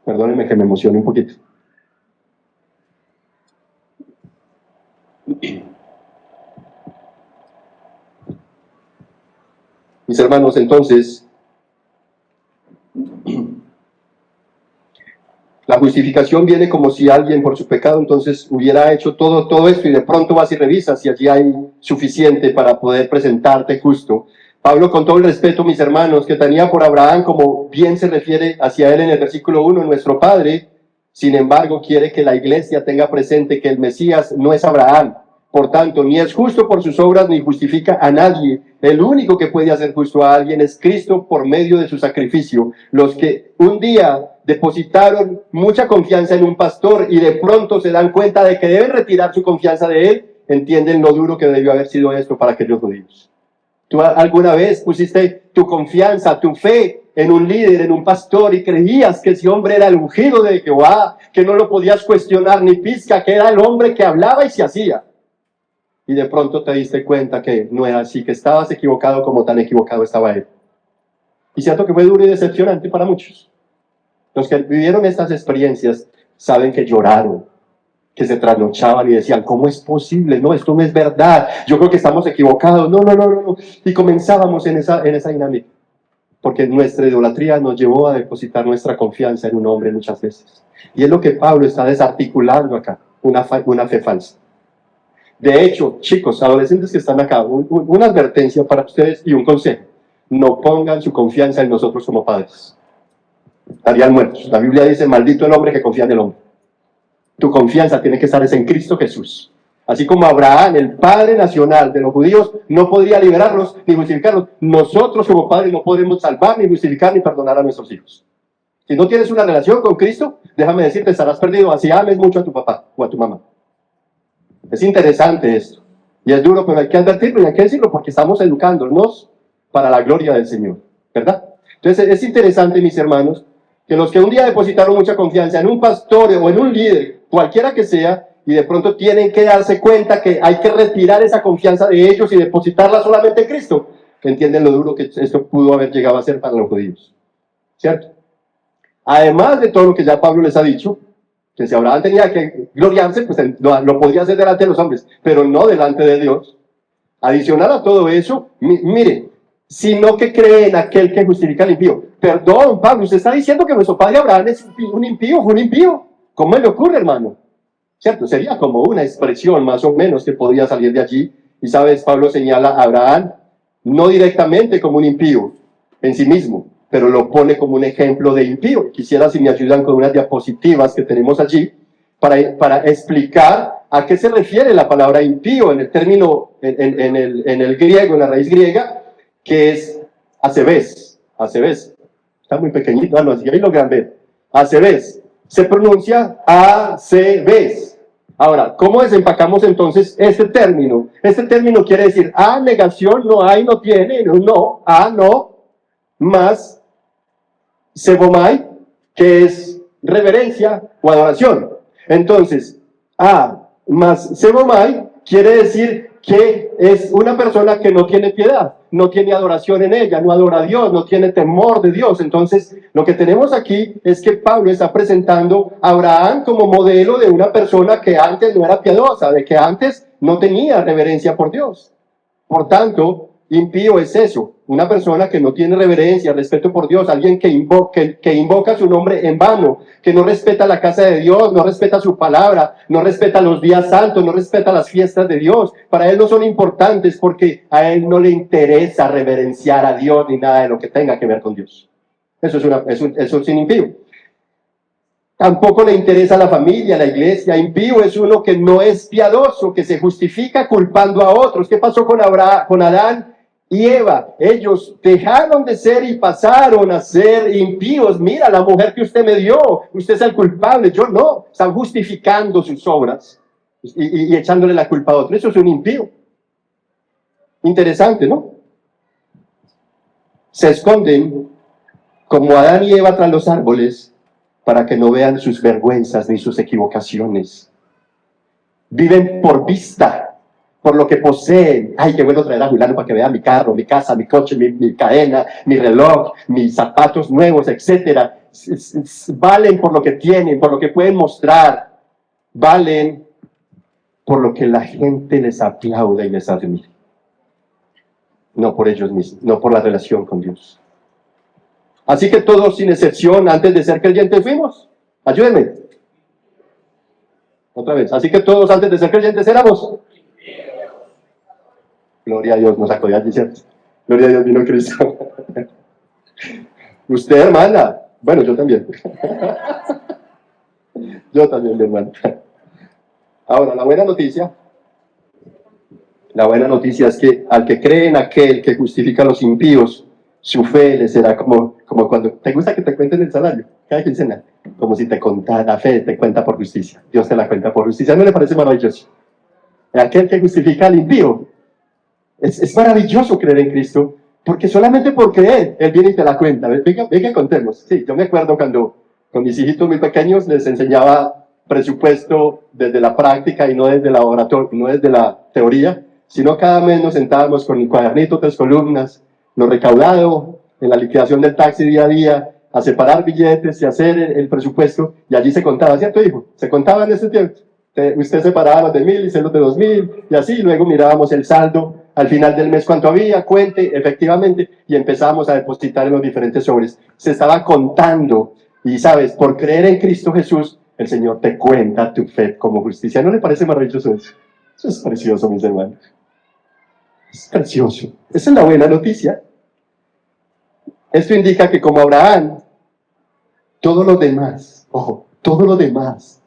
Speaker 1: Perdónenme que me emocione un poquito. Mis hermanos, entonces, la justificación viene como si alguien por su pecado entonces hubiera hecho todo esto, y de pronto vas y revisas si allí hay suficiente para poder presentarte justo. Pablo, con todo el respeto, mis hermanos, que tenía por Abraham, como bien se refiere hacia él en el versículo 1, nuestro Padre, sin embargo, quiere que la iglesia tenga presente que el Mesías no es Abraham. Por tanto, ni es justo por sus obras, ni justifica a nadie. El único que puede hacer justo a alguien es Cristo por medio de su sacrificio. Los que un día depositaron mucha confianza en un pastor y de pronto se dan cuenta de que deben retirar su confianza de él, entienden lo duro que debió haber sido esto para aquellos judíos. ¿Tú alguna vez pusiste tu confianza, tu fe en un líder, en un pastor, y creías que ese hombre era el ungido de Jehová, que no lo podías cuestionar ni pizca, que era el hombre que hablaba y se hacía? Y de pronto te diste cuenta que no era así, que estabas equivocado como tan equivocado estaba él. Y cierto que fue duro y decepcionante para muchos. Los que vivieron estas experiencias saben que lloraron, que se trasnochaban y decían, ¿cómo es posible? No, esto no es verdad. Yo creo que estamos equivocados. No. Y comenzábamos en esa dinámica. Porque nuestra idolatría nos llevó a depositar nuestra confianza en un hombre muchas veces. Y es lo que Pablo está desarticulando acá, una fe falsa. De hecho, chicos, adolescentes que están acá, una advertencia para ustedes y un consejo. No pongan su confianza en nosotros como padres. Estarían muertos. La Biblia dice, maldito el hombre que confía en el hombre. Tu confianza tiene que estar en Cristo Jesús. Así como Abraham, el padre nacional de los judíos, no podría liberarlos ni justificarlos, nosotros como padres no podemos salvar, ni justificar, ni perdonar a nuestros hijos. Si no tienes una relación con Cristo, déjame decirte, estarás perdido, así ames mucho a tu papá o a tu mamá. Es interesante esto. Y es duro, pero hay que advertirlo y hay que decirlo porque estamos educándonos para la gloria del Señor, ¿verdad? Entonces es interesante, mis hermanos, que los que un día depositaron mucha confianza en un pastor o en un líder, cualquiera que sea, y de pronto tienen que darse cuenta que hay que retirar esa confianza de ellos y depositarla solamente en Cristo, entienden lo duro que esto pudo haber llegado a ser para los judíos, ¿cierto? Además de todo lo que ya Pablo les ha dicho, que si Abraham tenía que gloriarse, pues lo podría hacer delante de los hombres, pero no delante de Dios. Adicional a todo eso, mire, sino que cree en aquel que justifica al impío. Perdón, Pablo, usted está diciendo que nuestro padre Abraham es un impío, fue un impío. ¿Cómo le ocurre, hermano? ¿Cierto? Sería como una expresión más o menos que podría salir de allí. Y sabes, Pablo señala a Abraham no directamente como un impío en sí mismo, pero lo pone como un ejemplo de impío. Quisiera si me ayudan con unas diapositivas que tenemos allí para explicar a qué se refiere la palabra impío en el término, en el griego, en la raíz griega, que es acebes. Acebes. Está muy pequeñito, no, así ahí lo logran ver. Acebes. Se pronuncia acebes. Ahora, ¿cómo desempacamos entonces este término? Este término quiere decir negación, no hay, no tiene, no, no, más sebomai, que es reverencia o adoración. Entonces, más sebomai quiere decir que es una persona que no tiene piedad, no tiene adoración en ella, no adora a Dios, no tiene temor de Dios. Entonces, lo que tenemos aquí es que Pablo está presentando a Abraham como modelo de una persona que antes no era piadosa, de que antes no tenía reverencia por Dios. Por tanto, impío es eso, una persona que no tiene reverencia, respeto por Dios, alguien que invoca su nombre en vano, que no respeta la casa de Dios, no respeta su palabra, no respeta los días santos, no respeta las fiestas de Dios. Para él no son importantes porque a él no le interesa reverenciar a Dios ni nada de lo que tenga que ver con Dios. Eso es un impío. Tampoco le interesa la familia, la iglesia. Impío es uno que no es piadoso, que se justifica culpando a otros. ¿Qué pasó con Adán y Eva? Ellos dejaron de ser y pasaron a ser impíos. Mira, la mujer que usted me dio, usted es el culpable, yo no. Están justificando sus obras y echándole la culpa a otro. Eso es un impío. Interesante, ¿no? Se esconden como Adán y Eva tras los árboles para que no vean sus vergüenzas ni sus equivocaciones. Viven por vista, por lo que poseen. Ay, qué bueno traer a Juliano para que vea mi carro, mi casa, mi coche, mi cadena, mi reloj, mis zapatos nuevos, etc. Valen por lo que tienen, por lo que pueden mostrar. Valen por lo que la gente les aplaude y les admira. No por ellos mismos, no por la relación con Dios. Así que todos, sin excepción, antes de ser creyentes fuimos. Ayúdenme. Otra vez. Así que todos, antes de ser creyentes, éramos. Gloria a Dios, nos sacó de allí, ¿cierto? Gloria a Dios, vino Cristo. Usted, hermana. Bueno, yo también. Yo también, mi hermana. Ahora, la buena noticia es que al que cree en aquel que justifica a los impíos, su fe le será como cuando te gusta que te cuenten el salario, cada quincena, como si te contara, la fe te cuenta por justicia, Dios te la cuenta por justicia. ¿No le parece maravilloso? Aquel que justifica al impío, es maravilloso creer en Cristo, porque solamente por creer, Él viene y te la cuenta. Venga, contemos. Sí, yo me acuerdo cuando con mis hijitos muy pequeños les enseñaba presupuesto desde la práctica y no desde la oratoria, no desde la teoría, sino cada mes nos sentábamos con el cuadernito, 3 columnas, lo recaudado en la liquidación del taxi día a día, a separar billetes y hacer el presupuesto, y allí se contaba, ¿cierto, hijo? Se contaba en ese tiempo. Usted separaba los de 1.000 y los de 2.000, y así, luego mirábamos el saldo al final del mes cuánto había, cuente, efectivamente, y empezábamos a depositar en los diferentes sobres. Se estaba contando, y sabes, por creer en Cristo Jesús, el Señor te cuenta tu fe como justicia. ¿No le parece maravilloso eso? Eso es precioso, mis hermanos. Es precioso. Esa es la buena noticia. Esto indica que como Abraham, todo lo demás, ojo, todo lo demás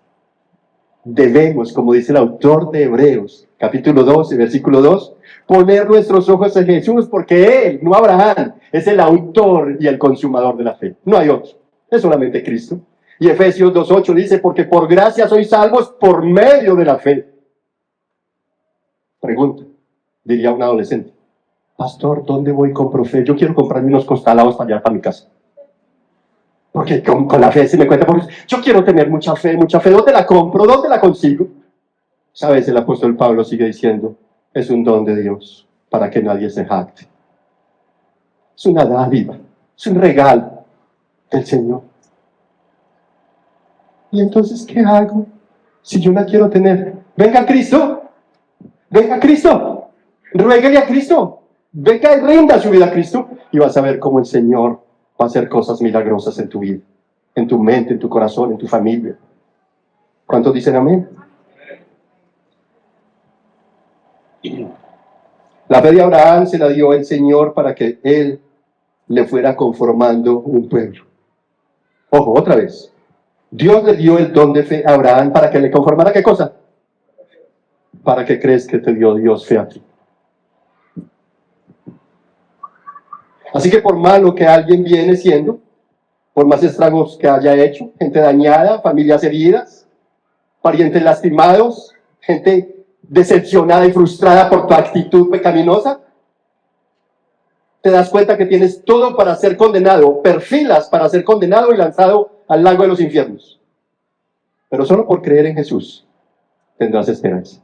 Speaker 1: Debemos, como dice el autor de Hebreos, capítulo 12, versículo 2, poner nuestros ojos en Jesús, porque Él, no Abraham, es el autor y el consumador de la fe. No hay otro, es solamente Cristo. Y Efesios 2:8 dice, porque por gracia sois salvos por medio de la fe. Pregunta, diría un adolescente, pastor, ¿dónde voy y compro fe? Yo quiero comprarme unos costalados para allá, para mi casa. Porque con la fe se me cuenta, porque yo quiero tener mucha fe, ¿dónde la compro? ¿Dónde la consigo? ¿Sabes? El apóstol Pablo sigue diciendo, es un don de Dios para que nadie se jacte. Es una dádiva, es un regalo del Señor. ¿Y entonces qué hago si yo la quiero tener? Venga Cristo, ruéguele a Cristo, venga y rinda su vida a Cristo y vas a ver cómo el Señor va a hacer cosas milagrosas en tu vida, en tu mente, en tu corazón, en tu familia. ¿Cuántos dicen amén? La fe de Abraham se la dio el Señor para que él le fuera conformando un pueblo. Ojo, otra vez. Dios le dio el don de fe a Abraham para que le conformara ¿qué cosa? ¿Para que crees que te dio Dios fe a ti? Así que por malo que alguien viene siendo, por más estragos que haya hecho, gente dañada, familias heridas, parientes lastimados, gente decepcionada y frustrada por tu actitud pecaminosa, te das cuenta que tienes todo para ser condenado, perfilas para ser condenado y lanzado al lago de los infiernos. Pero solo por creer en Jesús tendrás esperanza.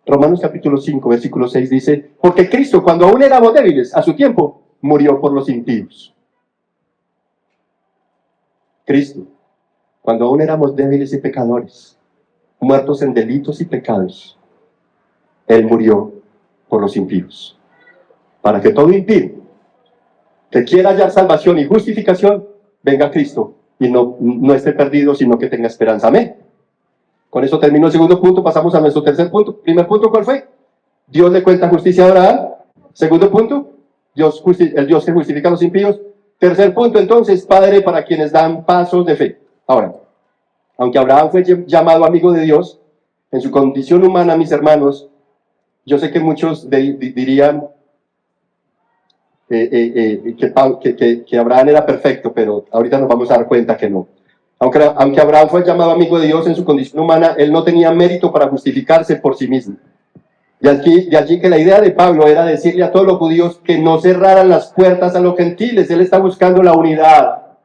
Speaker 1: Romanos capítulo 5, versículo 6 dice, porque Cristo, cuando aún éramos débiles, a su tiempo, murió por los impíos. Cristo, cuando aún éramos débiles y pecadores, muertos en delitos y pecados, Él murió por los impíos. Para que todo impío que quiera hallar salvación y justificación, venga a Cristo y no esté perdido, sino que tenga esperanza. Amén. Con eso termino el segundo punto, pasamos a nuestro tercer punto. Primer punto, ¿cuál fue? Dios le cuenta justicia a Abraham. Segundo punto, el Dios que justifica a los impíos. Tercer punto, entonces, Padre para quienes dan pasos de fe. Ahora, aunque Abraham fue llamado amigo de Dios, en su condición humana, mis yo sé que muchos dirían que Abraham era perfecto, pero ahorita nos vamos a dar cuenta que no. Aunque Abraham fue llamado amigo de Dios en su condición humana, él no tenía mérito para justificarse por sí mismo. De allí que la idea de Pablo era decirle a todos los judíos que no cerraran las puertas a los gentiles. Él está buscando la unidad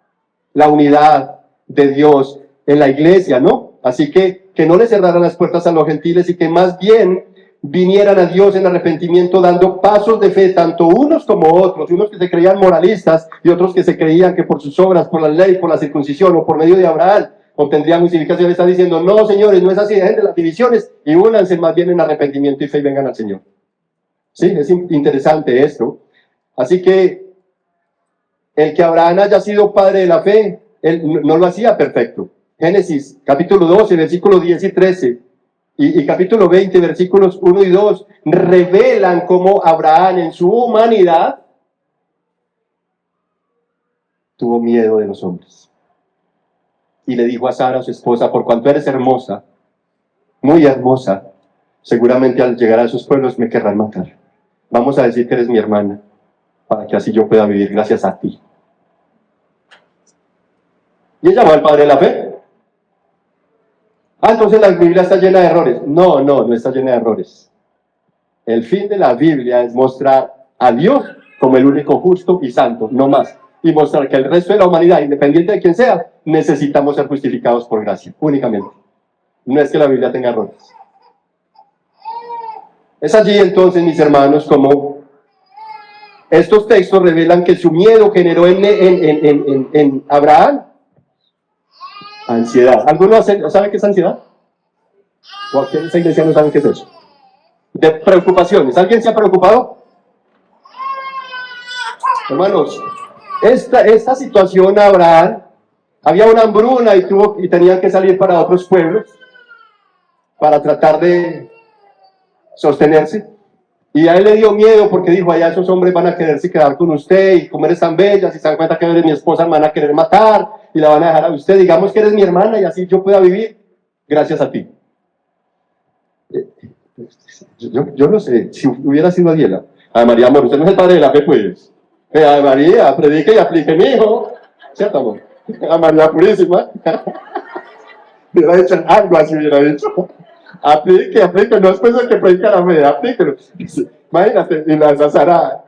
Speaker 1: de Dios en la iglesia, ¿no? Así que no le cerraran las puertas a los gentiles y que más bien vinieran a Dios en arrepentimiento dando pasos de fe, tanto unos como otros, unos que se creían moralistas y otros que se creían que por sus obras, por la ley, por la circuncisión o por medio de Abraham obtendrían justificación. Está diciendo, no señores, no es así, dejen de las divisiones y únanse más bien en arrepentimiento y fe y vengan al Señor. Sí, es interesante esto. Así que el que Abraham haya sido padre de la fe, él no lo hacía perfecto. Génesis capítulo 12, versículos 10 y 13 y capítulo 20, versículos 1 y 2 revelan cómo Abraham en su humanidad tuvo miedo de los hombres. Y le dijo a Sara, su esposa, por cuanto eres hermosa, muy hermosa, seguramente al llegar a esos pueblos me querrán matar. Vamos a decir que eres mi hermana, para que así yo pueda vivir gracias a ti. ¿Y ella va al padre de la fe? Entonces la Biblia está llena de errores. No está llena de errores. El fin de la Biblia es mostrar a Dios como el único justo y santo, no más. Y mostrar que el resto de la humanidad, independiente de quién sea, necesitamos ser justificados por gracia, únicamente. No es que la Biblia tenga errores. Es allí entonces, mis hermanos, como estos textos revelan que su miedo generó en Abraham ansiedad. ¿Alguno sabe qué es ansiedad? ¿O aquí en esta iglesia no saben qué es eso? De preocupaciones. ¿Alguien se ha preocupado? Hermanos, esta situación, Abraham, había una hambruna y tenían que salir para otros pueblos para tratar de sostenerse. Y a él le dio miedo porque dijo, allá esos hombres van a quererse quedar con usted y como eres tan bella, si se dan cuenta que eres mi esposa, me van a querer matar y la van a dejar a usted. Digamos que eres mi hermana y así yo pueda vivir. gracias a ti. Yo no sé, si hubiera sido Adiela, a María, amor, usted no es el padre de la fe, pues. A María, predique y aplique, mi hijo. ¿Cierto, amor? A María Purísima. Hubiera dicho algo así, hubiera dicho. Aplique, no es pues el que predica la fe, aplíquelo. Imagínate, y la Sara,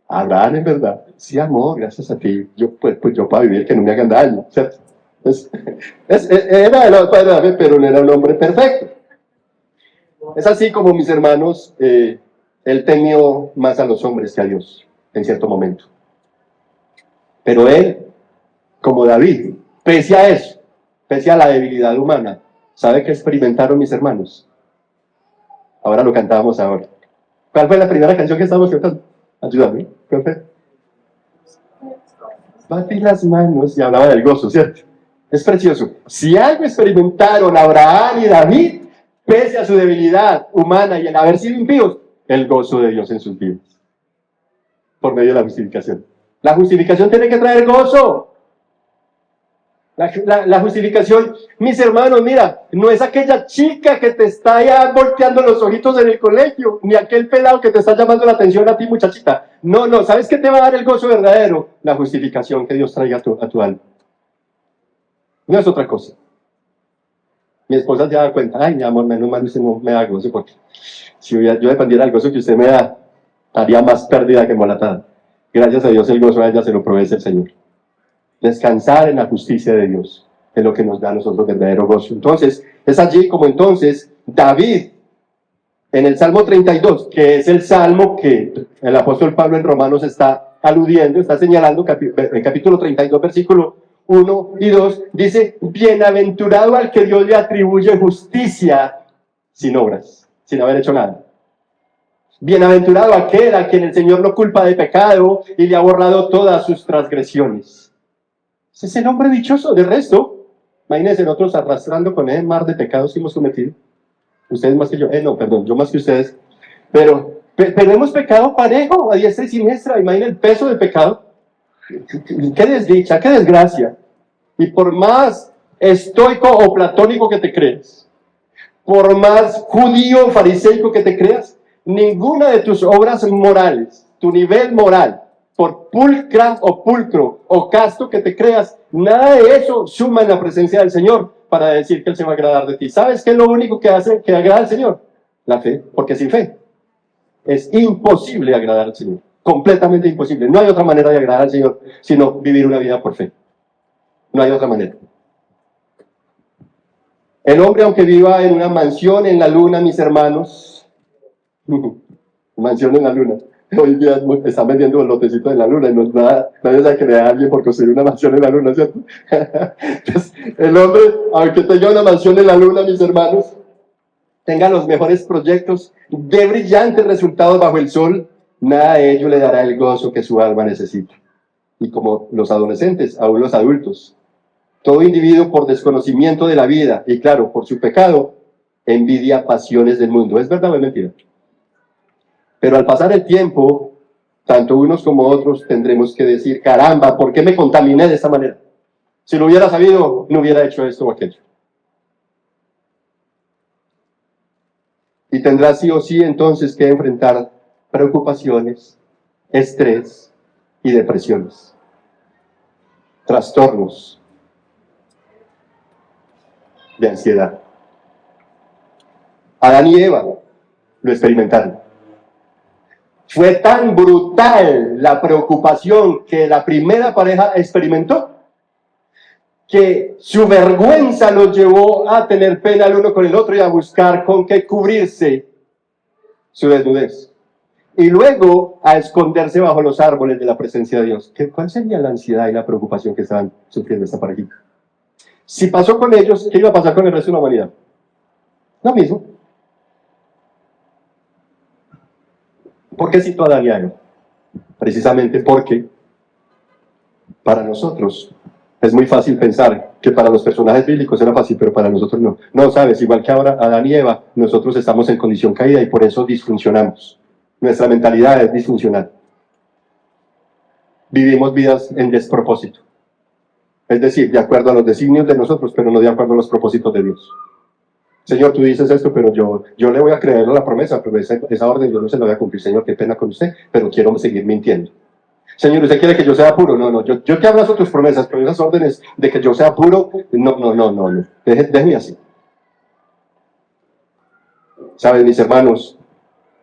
Speaker 1: Abraham, en verdad. Sí, amor, gracias a ti. Yo, pues yo para vivir que no me hagan daño, ¿cierto? Era el padre de la fe, pero no era un hombre perfecto. Es así como, mis hermanos, él temió más a los hombres que a Dios, en cierto momento. Pero él, como David, pese a eso, pese a la debilidad humana, ¿sabe qué experimentaron mis hermanos? Ahora lo cantábamos ahora. ¿Cuál fue la primera canción que estábamos cantando? Ayúdame. ¿Cuál fue? Bate las manos, y hablaba del gozo, ¿cierto? Es precioso. Si algo experimentaron Abraham y David, pese a su debilidad humana y el haber sido impíos, el gozo de Dios en sus vidas, por medio de la justificación. La justificación tiene que traer gozo. La justificación, mis hermanos, mira, no es aquella chica que te está ya volteando los ojitos en el colegio, ni aquel pelado que te está llamando la atención a ti, muchachita. No, ¿sabes qué te va a dar el gozo verdadero? La justificación que Dios traiga a tu alma. No es otra cosa. Mi esposa se da cuenta, ay, mi amor, menos mal usted no me da gozo, porque si yo dependiera del gozo que usted me da, haría más pérdida que embolatada. Gracias a Dios el gozo a ella se lo provee el Señor. Descansar en la justicia de Dios es lo que nos da a nosotros verdadero gozo. Entonces, es allí como entonces David, en el Salmo 32, que es el Salmo que el apóstol Pablo en Romanos está aludiendo, está señalando, en capítulo 32, versículo 1 y 2, dice, bienaventurado al que Dios le atribuye justicia sin obras, sin haber hecho nada. Bienaventurado aquel a quien el Señor no culpa de pecado y le ha borrado todas sus transgresiones. Ese es el hombre dichoso. De resto, imagínense nosotros arrastrando con el mar de pecados que hemos cometido. Ustedes más que yo, no, perdón, yo más que ustedes. Pero hemos pecado parejo, a diestra y siniestra. Imaginen el peso del pecado. Qué desdicha, qué desgracia. Y por más estoico o platónico que te creas, por más judío o fariseico que te creas, ninguna de tus obras morales, tu nivel moral, por pulcra o pulcro o casto que te creas, nada de eso suma en la presencia del Señor para decir que Él se va a agradar de ti. ¿Sabes qué es lo único que hace que agrada al Señor? La fe, porque sin fe es imposible agradar al Señor, completamente imposible. No hay otra manera de agradar al Señor sino vivir una vida por fe. No hay otra manera. El hombre, aunque viva en una mansión en la luna, mis hermanos, mansión en la luna, hoy día están vendiendo los lotecitos en la luna y no es nada, nadie sabe que le da a alguien por construir una mansión en la luna, ¿cierto? Entonces, el hombre, aunque tenga una mansión en la luna, mis hermanos, tenga los mejores proyectos, de brillantes resultados bajo el sol, nada de ello le dará el gozo que su alma necesita. Y como los adolescentes, aún los adultos, todo individuo por desconocimiento de la vida y claro, por su pecado, envidia pasiones del mundo. ¿Es verdad o es mentira? Pero al pasar el tiempo, tanto unos como otros tendremos que decir, caramba, ¿por qué me contaminé de esta manera? Si lo hubiera sabido, no hubiera hecho esto o aquello. Y tendrá sí o sí entonces que enfrentar preocupaciones, estrés y depresiones, trastornos de ansiedad. Adán y Eva lo experimentaron. Fue tan brutal la preocupación que la primera pareja experimentó que su vergüenza los llevó a tener pena el uno con el otro y a buscar con qué cubrirse su desnudez. Y luego a esconderse bajo los árboles de la presencia de Dios. ¿Cuál sería la ansiedad y la preocupación que estaban sufriendo esta parejita? Si pasó con ellos, ¿qué iba a pasar con el resto de la humanidad? Lo mismo. ¿Por qué citó a Adán y a Eva? Precisamente porque para nosotros es muy fácil pensar que para los personajes bíblicos era fácil, pero para nosotros no. No, sabes, igual que ahora Adán y Eva, nosotros estamos en condición caída y por eso disfuncionamos. Nuestra mentalidad es disfuncional. Vivimos vidas en despropósito. Es decir, de acuerdo a los designios de nosotros, pero no de acuerdo a los propósitos de Dios. Señor, tú dices esto, pero yo le voy a creer la promesa, pero esa orden yo no se la voy a cumplir. Señor, qué pena con usted, pero quiero seguir mintiendo. Señor, ¿usted quiere que yo sea puro? No, yo te abrazo tus promesas, pero esas órdenes de que yo sea puro, no. Déjeme así. ¿Saben, mis hermanos?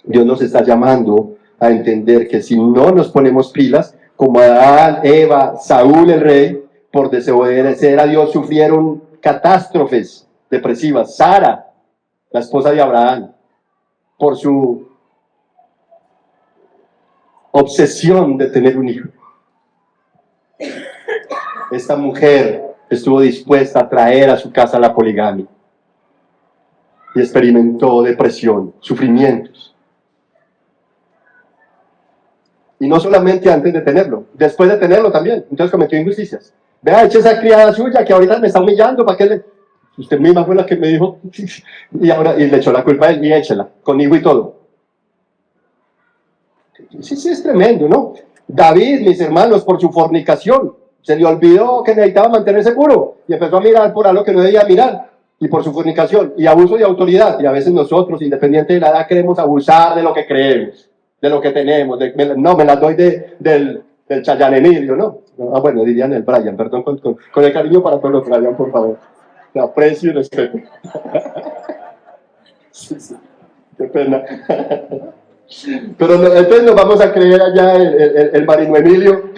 Speaker 1: Dios nos está llamando a entender que si no nos ponemos pilas, como Adán, Eva, Saúl el rey, por desobedecer a Dios sufrieron catástrofes depresivas. Sara, la esposa de Abraham, por su obsesión de tener un hijo. Esta mujer estuvo dispuesta a traer a su casa la poligamia y experimentó depresión, sufrimientos. Y no solamente antes de tenerlo, después de tenerlo también. Entonces cometió injusticias. Vea, eche esa criada suya que ahorita me está humillando, ¿para qué le...? Usted misma fue la que me dijo, y le echó la culpa a él, y échela, con hijo y todo. Sí, es tremendo, ¿no? David, mis hermanos, por su fornicación, se le olvidó que necesitaba mantenerse puro, y empezó a mirar por algo que no debía mirar, y por su fornicación, y abuso de autoridad, y a veces nosotros, independiente de la edad, queremos abusar de lo que creemos, de lo que tenemos, me las doy del Chayanne Emilio, ¿no? Bueno, dirían el Brian, perdón, con el cariño para todos los Brian, por favor. Te aprecio y respeto. Sí, qué pena. Pero entonces nos vamos a creer allá el Marino Emilio.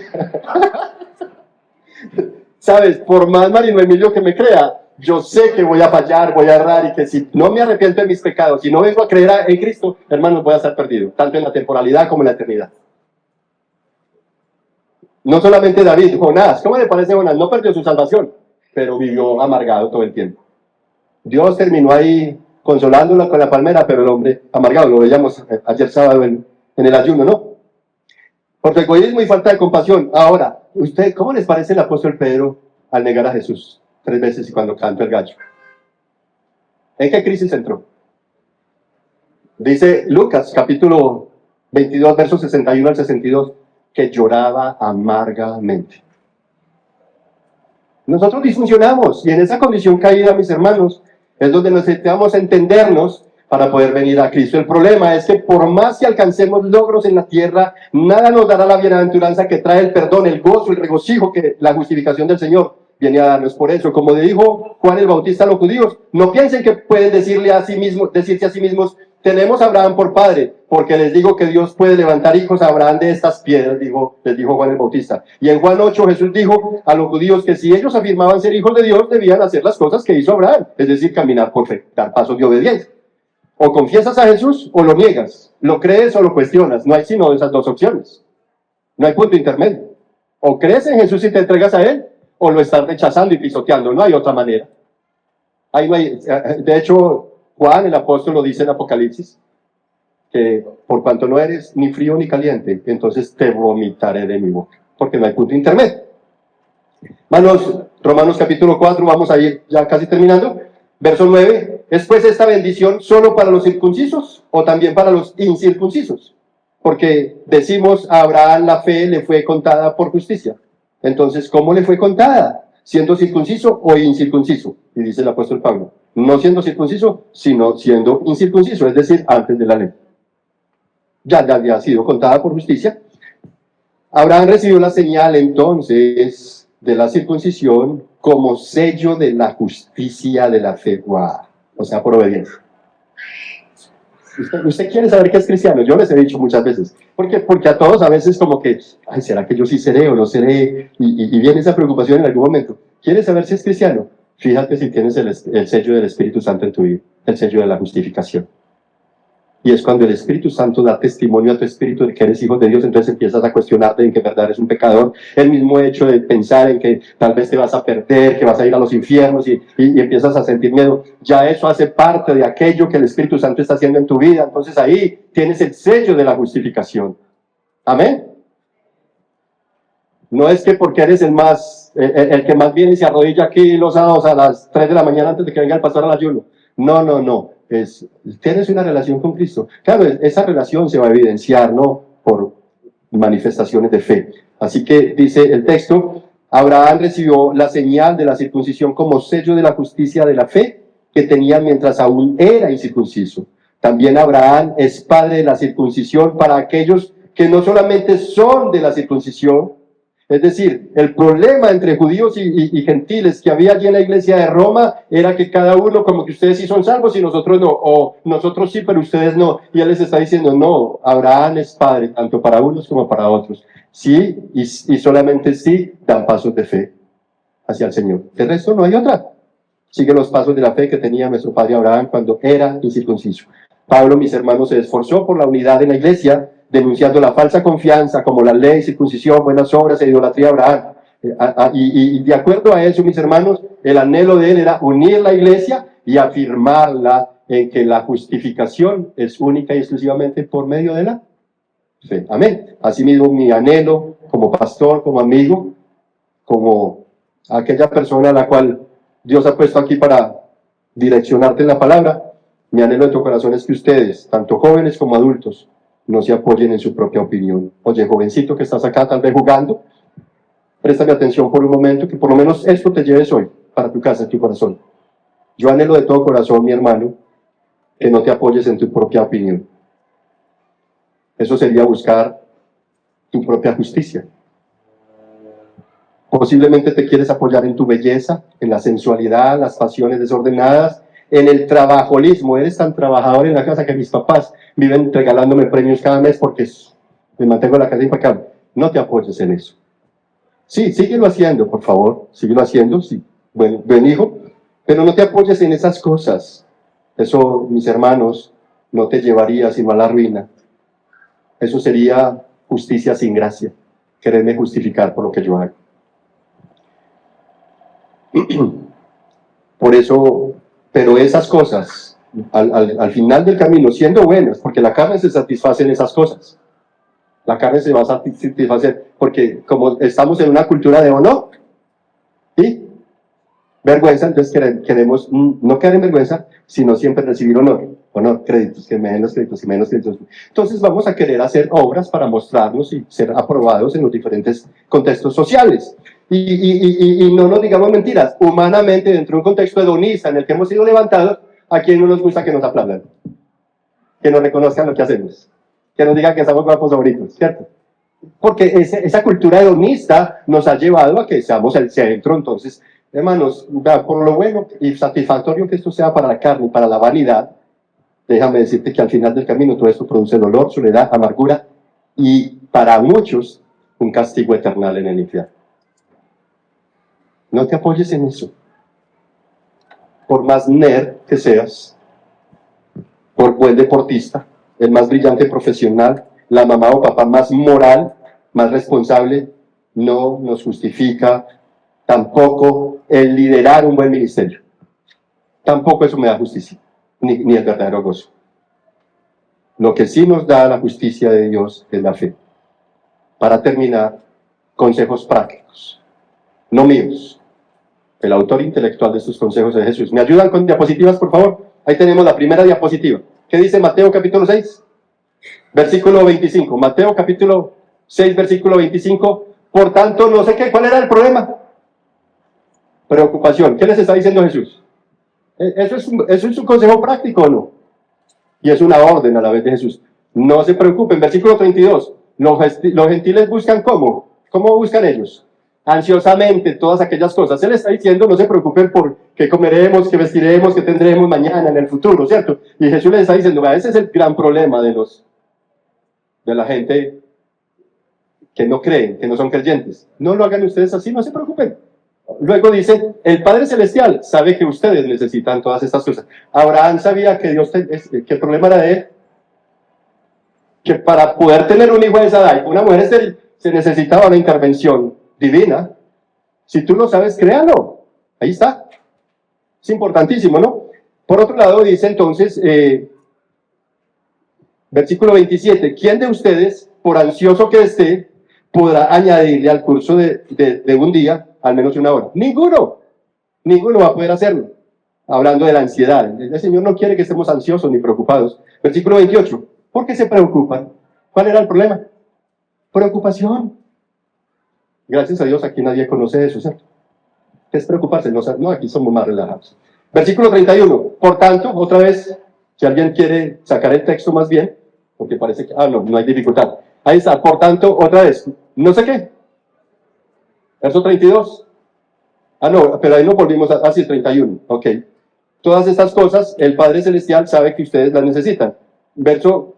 Speaker 1: ¿Sabes? Por más Marino Emilio que me crea, yo sé que voy a fallar, voy a errar, y que si no me arrepiento de mis pecados, si no vengo a creer en Cristo, hermanos, voy a estar perdido, tanto en la temporalidad como en la eternidad. No solamente David, Jonás, ¿cómo le parece Jonás? No perdió su salvación, pero vivió amargado todo el tiempo. Dios terminó ahí consolándolo con la palmera, pero el hombre amargado, lo veíamos ayer sábado en el ayuno, ¿no? Por su egoísmo y falta de compasión. Ahora, ¿usted cómo les parece el apóstol Pedro al negar a Jesús 3 veces y cuando canta el gallo? ¿En qué crisis entró? Dice Lucas, capítulo 22, versos 61 al 62, que lloraba amargamente. Nosotros disfuncionamos, y en esa condición caída, mis hermanos, es donde necesitamos entendernos para poder venir a Cristo. El problema es que por más que alcancemos logros en la tierra, nada nos dará la bienaventuranza que trae el perdón, el gozo, el regocijo que la justificación del Señor viene a darnos. Por eso, como dijo Juan el Bautista a los judíos, no piensen que pueden decirse a sí mismos, tenemos a Abraham por padre, porque les digo que Dios puede levantar hijos a Abraham de estas piedras, les dijo Juan el Bautista. Y en Juan 8 Jesús dijo a los judíos que si ellos afirmaban ser hijos de Dios, debían hacer las cosas que hizo Abraham, es decir, caminar por fe, dar pasos de obediencia. O confiesas a Jesús o lo niegas, lo crees o lo cuestionas, no hay sino esas dos opciones, no hay punto intermedio. O crees en Jesús y te entregas a Él, o lo estás rechazando y pisoteando, no hay otra manera. Ahí no hay, de hecho, Juan, el apóstol, lo dice en Apocalipsis, que por cuanto no eres ni frío ni caliente, entonces te vomitaré de mi boca, porque no hay punto intermedio. Hermanos, Romanos capítulo 4, vamos a ir ya casi terminando, verso 9, ¿es pues esta bendición solo para los circuncisos o también para los incircuncisos? Porque decimos a Abraham la fe le fue contada por justicia. Entonces, ¿cómo le fue contada? ¿Siendo circunciso o incircunciso? Y dice el apóstol Pablo, no siendo circunciso, sino siendo incircunciso, es decir, antes de la ley. Ya había sido contada por justicia. Abraham recibió la señal entonces de la circuncisión como sello de la justicia de la fe. ¡Wow! O sea, por obediencia. ¿Usted quiere saber qué es cristiano? Yo les he dicho muchas veces. Porque a todos a veces como que, ay, ¿será que yo sí seré o no seré? Y viene esa preocupación en algún momento. ¿Quieres saber si es cristiano? Fíjate si tienes el sello del Espíritu Santo en tu vida, el sello de la justificación. Y es cuando el Espíritu Santo da testimonio a tu espíritu de que eres hijo de Dios, entonces empiezas a cuestionarte en que en verdad eres un pecador. El mismo hecho de pensar en que tal vez te vas a perder, que vas a ir a los infiernos y empiezas a sentir miedo, ya eso hace parte de aquello que el Espíritu Santo está haciendo en tu vida. Entonces ahí tienes el sello de la justificación. Amén. No es que porque eres el que más viene y se arrodilla aquí los sábados a las 3 de la mañana antes de que venga el pastor al ayuno. No. Tienes una relación con Cristo. Claro, esa relación se va a evidenciar, ¿no? Por manifestaciones de fe. Así que dice el texto, Abraham recibió la señal de la circuncisión como sello de la justicia de la fe que tenía mientras aún era incircunciso. También Abraham es padre de la circuncisión para aquellos que no solamente son de la circuncisión. Es decir, el problema entre judíos y gentiles que había allí en la iglesia de Roma era que cada uno, como que ustedes sí son salvos y nosotros no, o nosotros sí, pero ustedes no. Y él les está diciendo, no, Abraham es padre, tanto para unos como para otros. Sí, y solamente sí dan pasos de fe hacia el Señor. El resto no hay otra. Sigue los pasos de la fe que tenía nuestro padre Abraham cuando era incircunciso. Pablo, mis hermanos, se esforzó por la unidad en la iglesia, denunciando la falsa confianza como la ley, circuncisión, buenas obras e idolatría de Abraham. Y de acuerdo a eso, mis hermanos, el anhelo de él era unir la iglesia y afirmarla en que la justificación es única y exclusivamente por medio de la fe. Amén. Asimismo, mi anhelo como pastor, como amigo, como aquella persona a la cual Dios ha puesto aquí para direccionarte en la palabra, mi anhelo de tu corazón es que ustedes, tanto jóvenes como adultos, no se apoyen en su propia opinión. Oye, jovencito que estás acá tal vez jugando, préstame atención por un momento, que por lo menos esto te lleves hoy para tu casa, en tu corazón. Yo anhelo de todo corazón, mi hermano, que no te apoyes en tu propia opinión. Eso sería buscar tu propia justicia. Posiblemente te quieres apoyar en tu belleza, en la sensualidad, las pasiones desordenadas, en el trabajolismo. Eres tan trabajador en la casa que mis papás viven regalándome premios cada mes porque me mantengo la casa impecable. No te apoyes en eso. Sí, síguelo haciendo, por favor, síguelo haciendo, sí. Bueno, buen hijo, pero no te apoyes en esas cosas. Eso, mis hermanos, no te llevaría sino a la ruina. Eso sería justicia sin gracia, quererme justificar por lo que yo hago. Por eso, pero esas cosas, al final del camino, siendo buenas, porque la carne se satisface en esas cosas. La carne se va a satisfacer, porque como estamos en una cultura de honor, ¿sí? Vergüenza, entonces queremos no quedar en vergüenza, sino siempre recibir honor, créditos, que me den los créditos, que me den los créditos. Entonces vamos a querer hacer obras para mostrarnos y ser aprobados en los diferentes contextos sociales. Y no nos digamos mentiras, humanamente, dentro de un contexto hedonista en el que hemos sido levantados, ¿a quién no nos gusta que nos aplaudan? Que nos reconozcan lo que hacemos, que nos digan que somos guapos favoritos, ¿cierto? Porque esa cultura hedonista nos ha llevado a que seamos el centro. Entonces, hermanos, por lo bueno y satisfactorio que esto sea para la carne y para la vanidad, déjame decirte que al final del camino todo esto produce dolor, soledad, amargura y para muchos un castigo eterno en el infierno. No te apoyes en eso. Por más nerd que seas, por buen deportista, el más brillante profesional, la mamá o papá más moral, más responsable, no nos justifica tampoco el liderar un buen ministerio. Tampoco eso me da justicia, ni el verdadero gozo. Lo que sí nos da la justicia de Dios es la fe. Para terminar, consejos prácticos, no míos. El autor intelectual de estos consejos es Jesús. ¿Me ayudan con diapositivas, por favor? Ahí tenemos la primera diapositiva. ¿Qué dice Mateo capítulo 6? Versículo 25. Mateo capítulo 6, versículo 25. Por tanto, no sé qué, ¿cuál era el problema? Preocupación. ¿Qué les está diciendo Jesús? ¿Eso es un consejo práctico o no? Y es una orden a la vez de Jesús. No se preocupen. Versículo 32. Los gentiles buscan ¿cómo? ¿Cómo buscan ellos? Ansiosamente todas aquellas cosas. Él está diciendo, no se preocupen por qué comeremos, qué vestiremos, qué tendremos mañana, en el futuro, ¿cierto? Y Jesús les está diciendo, ese es el gran problema de la gente que no creen, que no son creyentes. No lo hagan ustedes así, no se preocupen. Luego dice, el Padre Celestial sabe que ustedes necesitan todas estas cosas. Abraham sabía que que el problema era de él, que para poder tener un hijo de Sadai, una mujer estéril, se necesitaba una intervención divina. Si tú lo sabes, créalo. Ahí está. Es importantísimo, ¿no? Por otro lado, dice entonces, versículo 27, ¿quién de ustedes, por ansioso que esté, podrá añadirle al curso de un día al menos una hora? Ninguno va a poder hacerlo. Hablando de la ansiedad, el Señor no quiere que estemos ansiosos ni preocupados. Versículo 28, ¿por qué se preocupan? ¿Cuál era el problema? Preocupación. Gracias a Dios aquí nadie conoce eso, ¿cierto? ¿Qué es preocuparse? No, no, aquí somos más relajados. Versículo 31. Por tanto, otra vez, si alguien quiere sacar el texto más bien, porque parece que, no hay dificultad. Ahí está, por tanto, otra vez, no sé qué. Verso 32. No, pero ahí no volvimos a, sí, 31. Ok. Todas estas cosas, el Padre Celestial sabe que ustedes las necesitan. Verso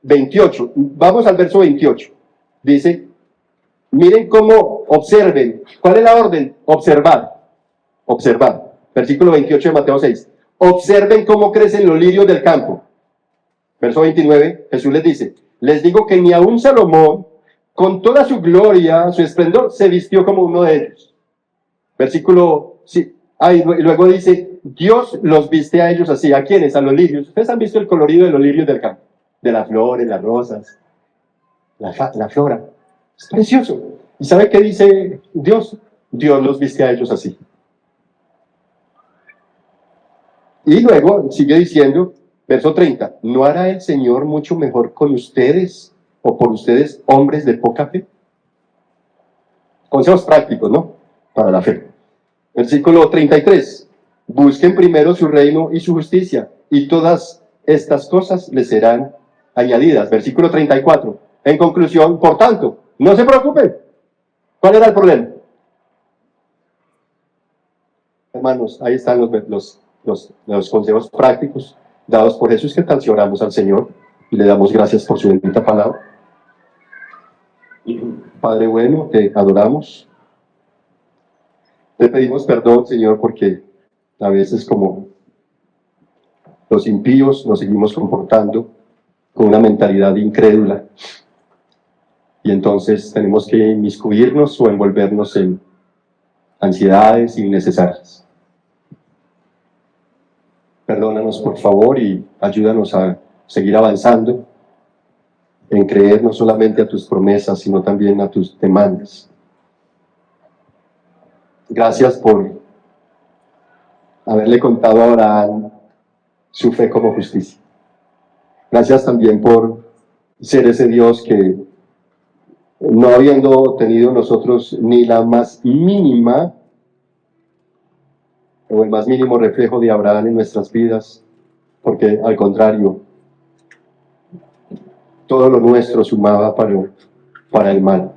Speaker 1: 28. Vamos al verso 28. Dice, miren cómo observen. ¿Cuál es la orden? Observar. Observar. Versículo 28 de Mateo 6. Observen cómo crecen los lirios del campo. Verso 29, Jesús les dice, les digo que ni aun Salomón, con toda su gloria, su esplendor, se vistió como uno de ellos. Versículo, sí, y luego dice, Dios los viste a ellos así. ¿A quiénes? A los lirios. Ustedes han visto el colorido de los lirios del campo, de las flores, las rosas, la flora. Es precioso. ¿Y sabe qué dice Dios? Dios los viste a ellos así. Y luego sigue diciendo, verso 30, ¿no hará el Señor mucho mejor con ustedes o por ustedes, hombres de poca fe? Consejos prácticos, ¿no? Para la fe. Versículo 33, busquen primero su reino y su justicia, y todas estas cosas les serán añadidas. Versículo 34, en conclusión, por tanto, no se preocupen. ¿Cuál era el problema? Hermanos, ahí están los consejos prácticos dados por Jesús. ¿Qué tal si oramos al Señor y le damos gracias por su bendita palabra? Padre bueno, te adoramos. Te pedimos perdón, Señor, porque a veces como los impíos nos seguimos comportando con una mentalidad incrédula. Y entonces tenemos que inmiscuirnos o envolvernos en ansiedades innecesarias. Perdónanos, por favor, y ayúdanos a seguir avanzando en creer no solamente a tus promesas, sino también a tus demandas. Gracias por haberle contado a Abraham su fe como justicia. Gracias también por ser ese Dios que, no habiendo tenido nosotros ni la más mínima o el más mínimo reflejo de Abraham en nuestras vidas, porque al contrario, todo lo nuestro sumaba para el mal,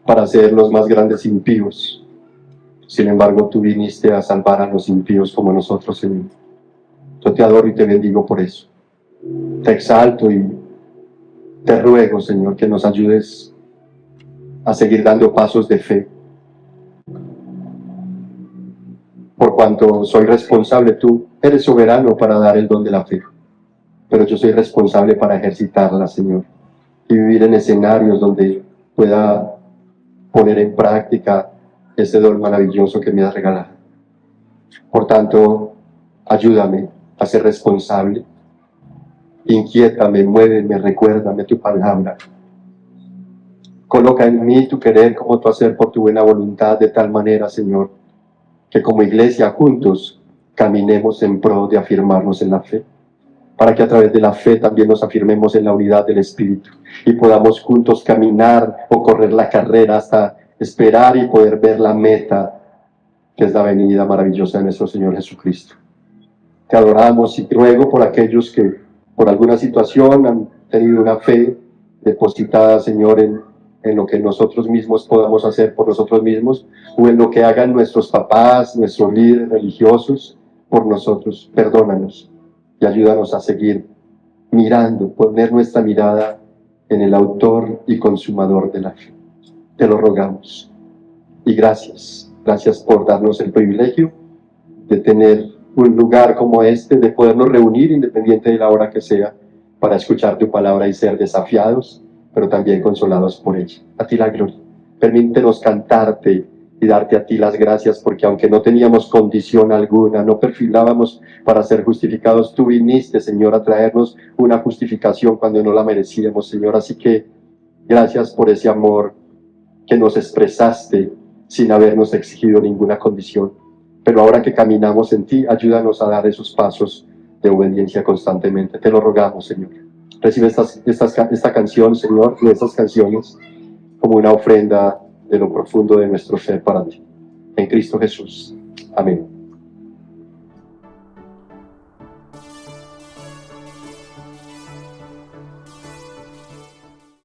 Speaker 1: para ser los más grandes impíos. Sin embargo, tú viniste a salvar a los impíos como nosotros, Señor. Yo te adoro y te bendigo por eso. Te exalto y te ruego, Señor, que nos ayudes a seguir dando pasos de fe. Por cuanto soy responsable, tú eres soberano para dar el don de la fe. Pero yo soy responsable para ejercitarla, Señor. Y vivir en escenarios donde pueda poner en práctica ese don maravilloso que me has regalado. Por tanto, ayúdame a ser responsable. Inquiétame, muéveme, recuérdame tu palabra. Coloca en mí tu querer como tu hacer por tu buena voluntad, de tal manera, Señor, que como iglesia juntos caminemos en pro de afirmarnos en la fe, para que a través de la fe también nos afirmemos en la unidad del Espíritu y podamos juntos caminar o correr la carrera hasta esperar y poder ver la meta, que es la venida maravillosa de nuestro Señor Jesucristo. Te adoramos y ruego por aquellos que por alguna situación han tenido una fe depositada, Señor, en lo que nosotros mismos podamos hacer por nosotros mismos, o en lo que hagan nuestros papás, nuestros líderes religiosos por nosotros. Perdónanos y ayúdanos a seguir mirando, poner nuestra mirada en el autor y consumador de la fe. Te lo rogamos. Y gracias por darnos el privilegio de tener un lugar como este, de podernos reunir independiente de la hora que sea, para escuchar tu palabra y ser desafiados, pero también consolados por ella. A ti la gloria. Permítenos cantarte y darte a ti las gracias, porque aunque no teníamos condición alguna, no perfilábamos para ser justificados, tú viniste, Señor, a traernos una justificación cuando no la merecíamos, Señor. Así que gracias por ese amor que nos expresaste sin habernos exigido ninguna condición. Pero ahora que caminamos en ti, ayúdanos a dar esos pasos de obediencia constantemente. Te lo rogamos, Señor. Recibe esta canción, Señor, y estas canciones como una ofrenda de lo profundo de nuestro ser para ti. En Cristo Jesús. Amén.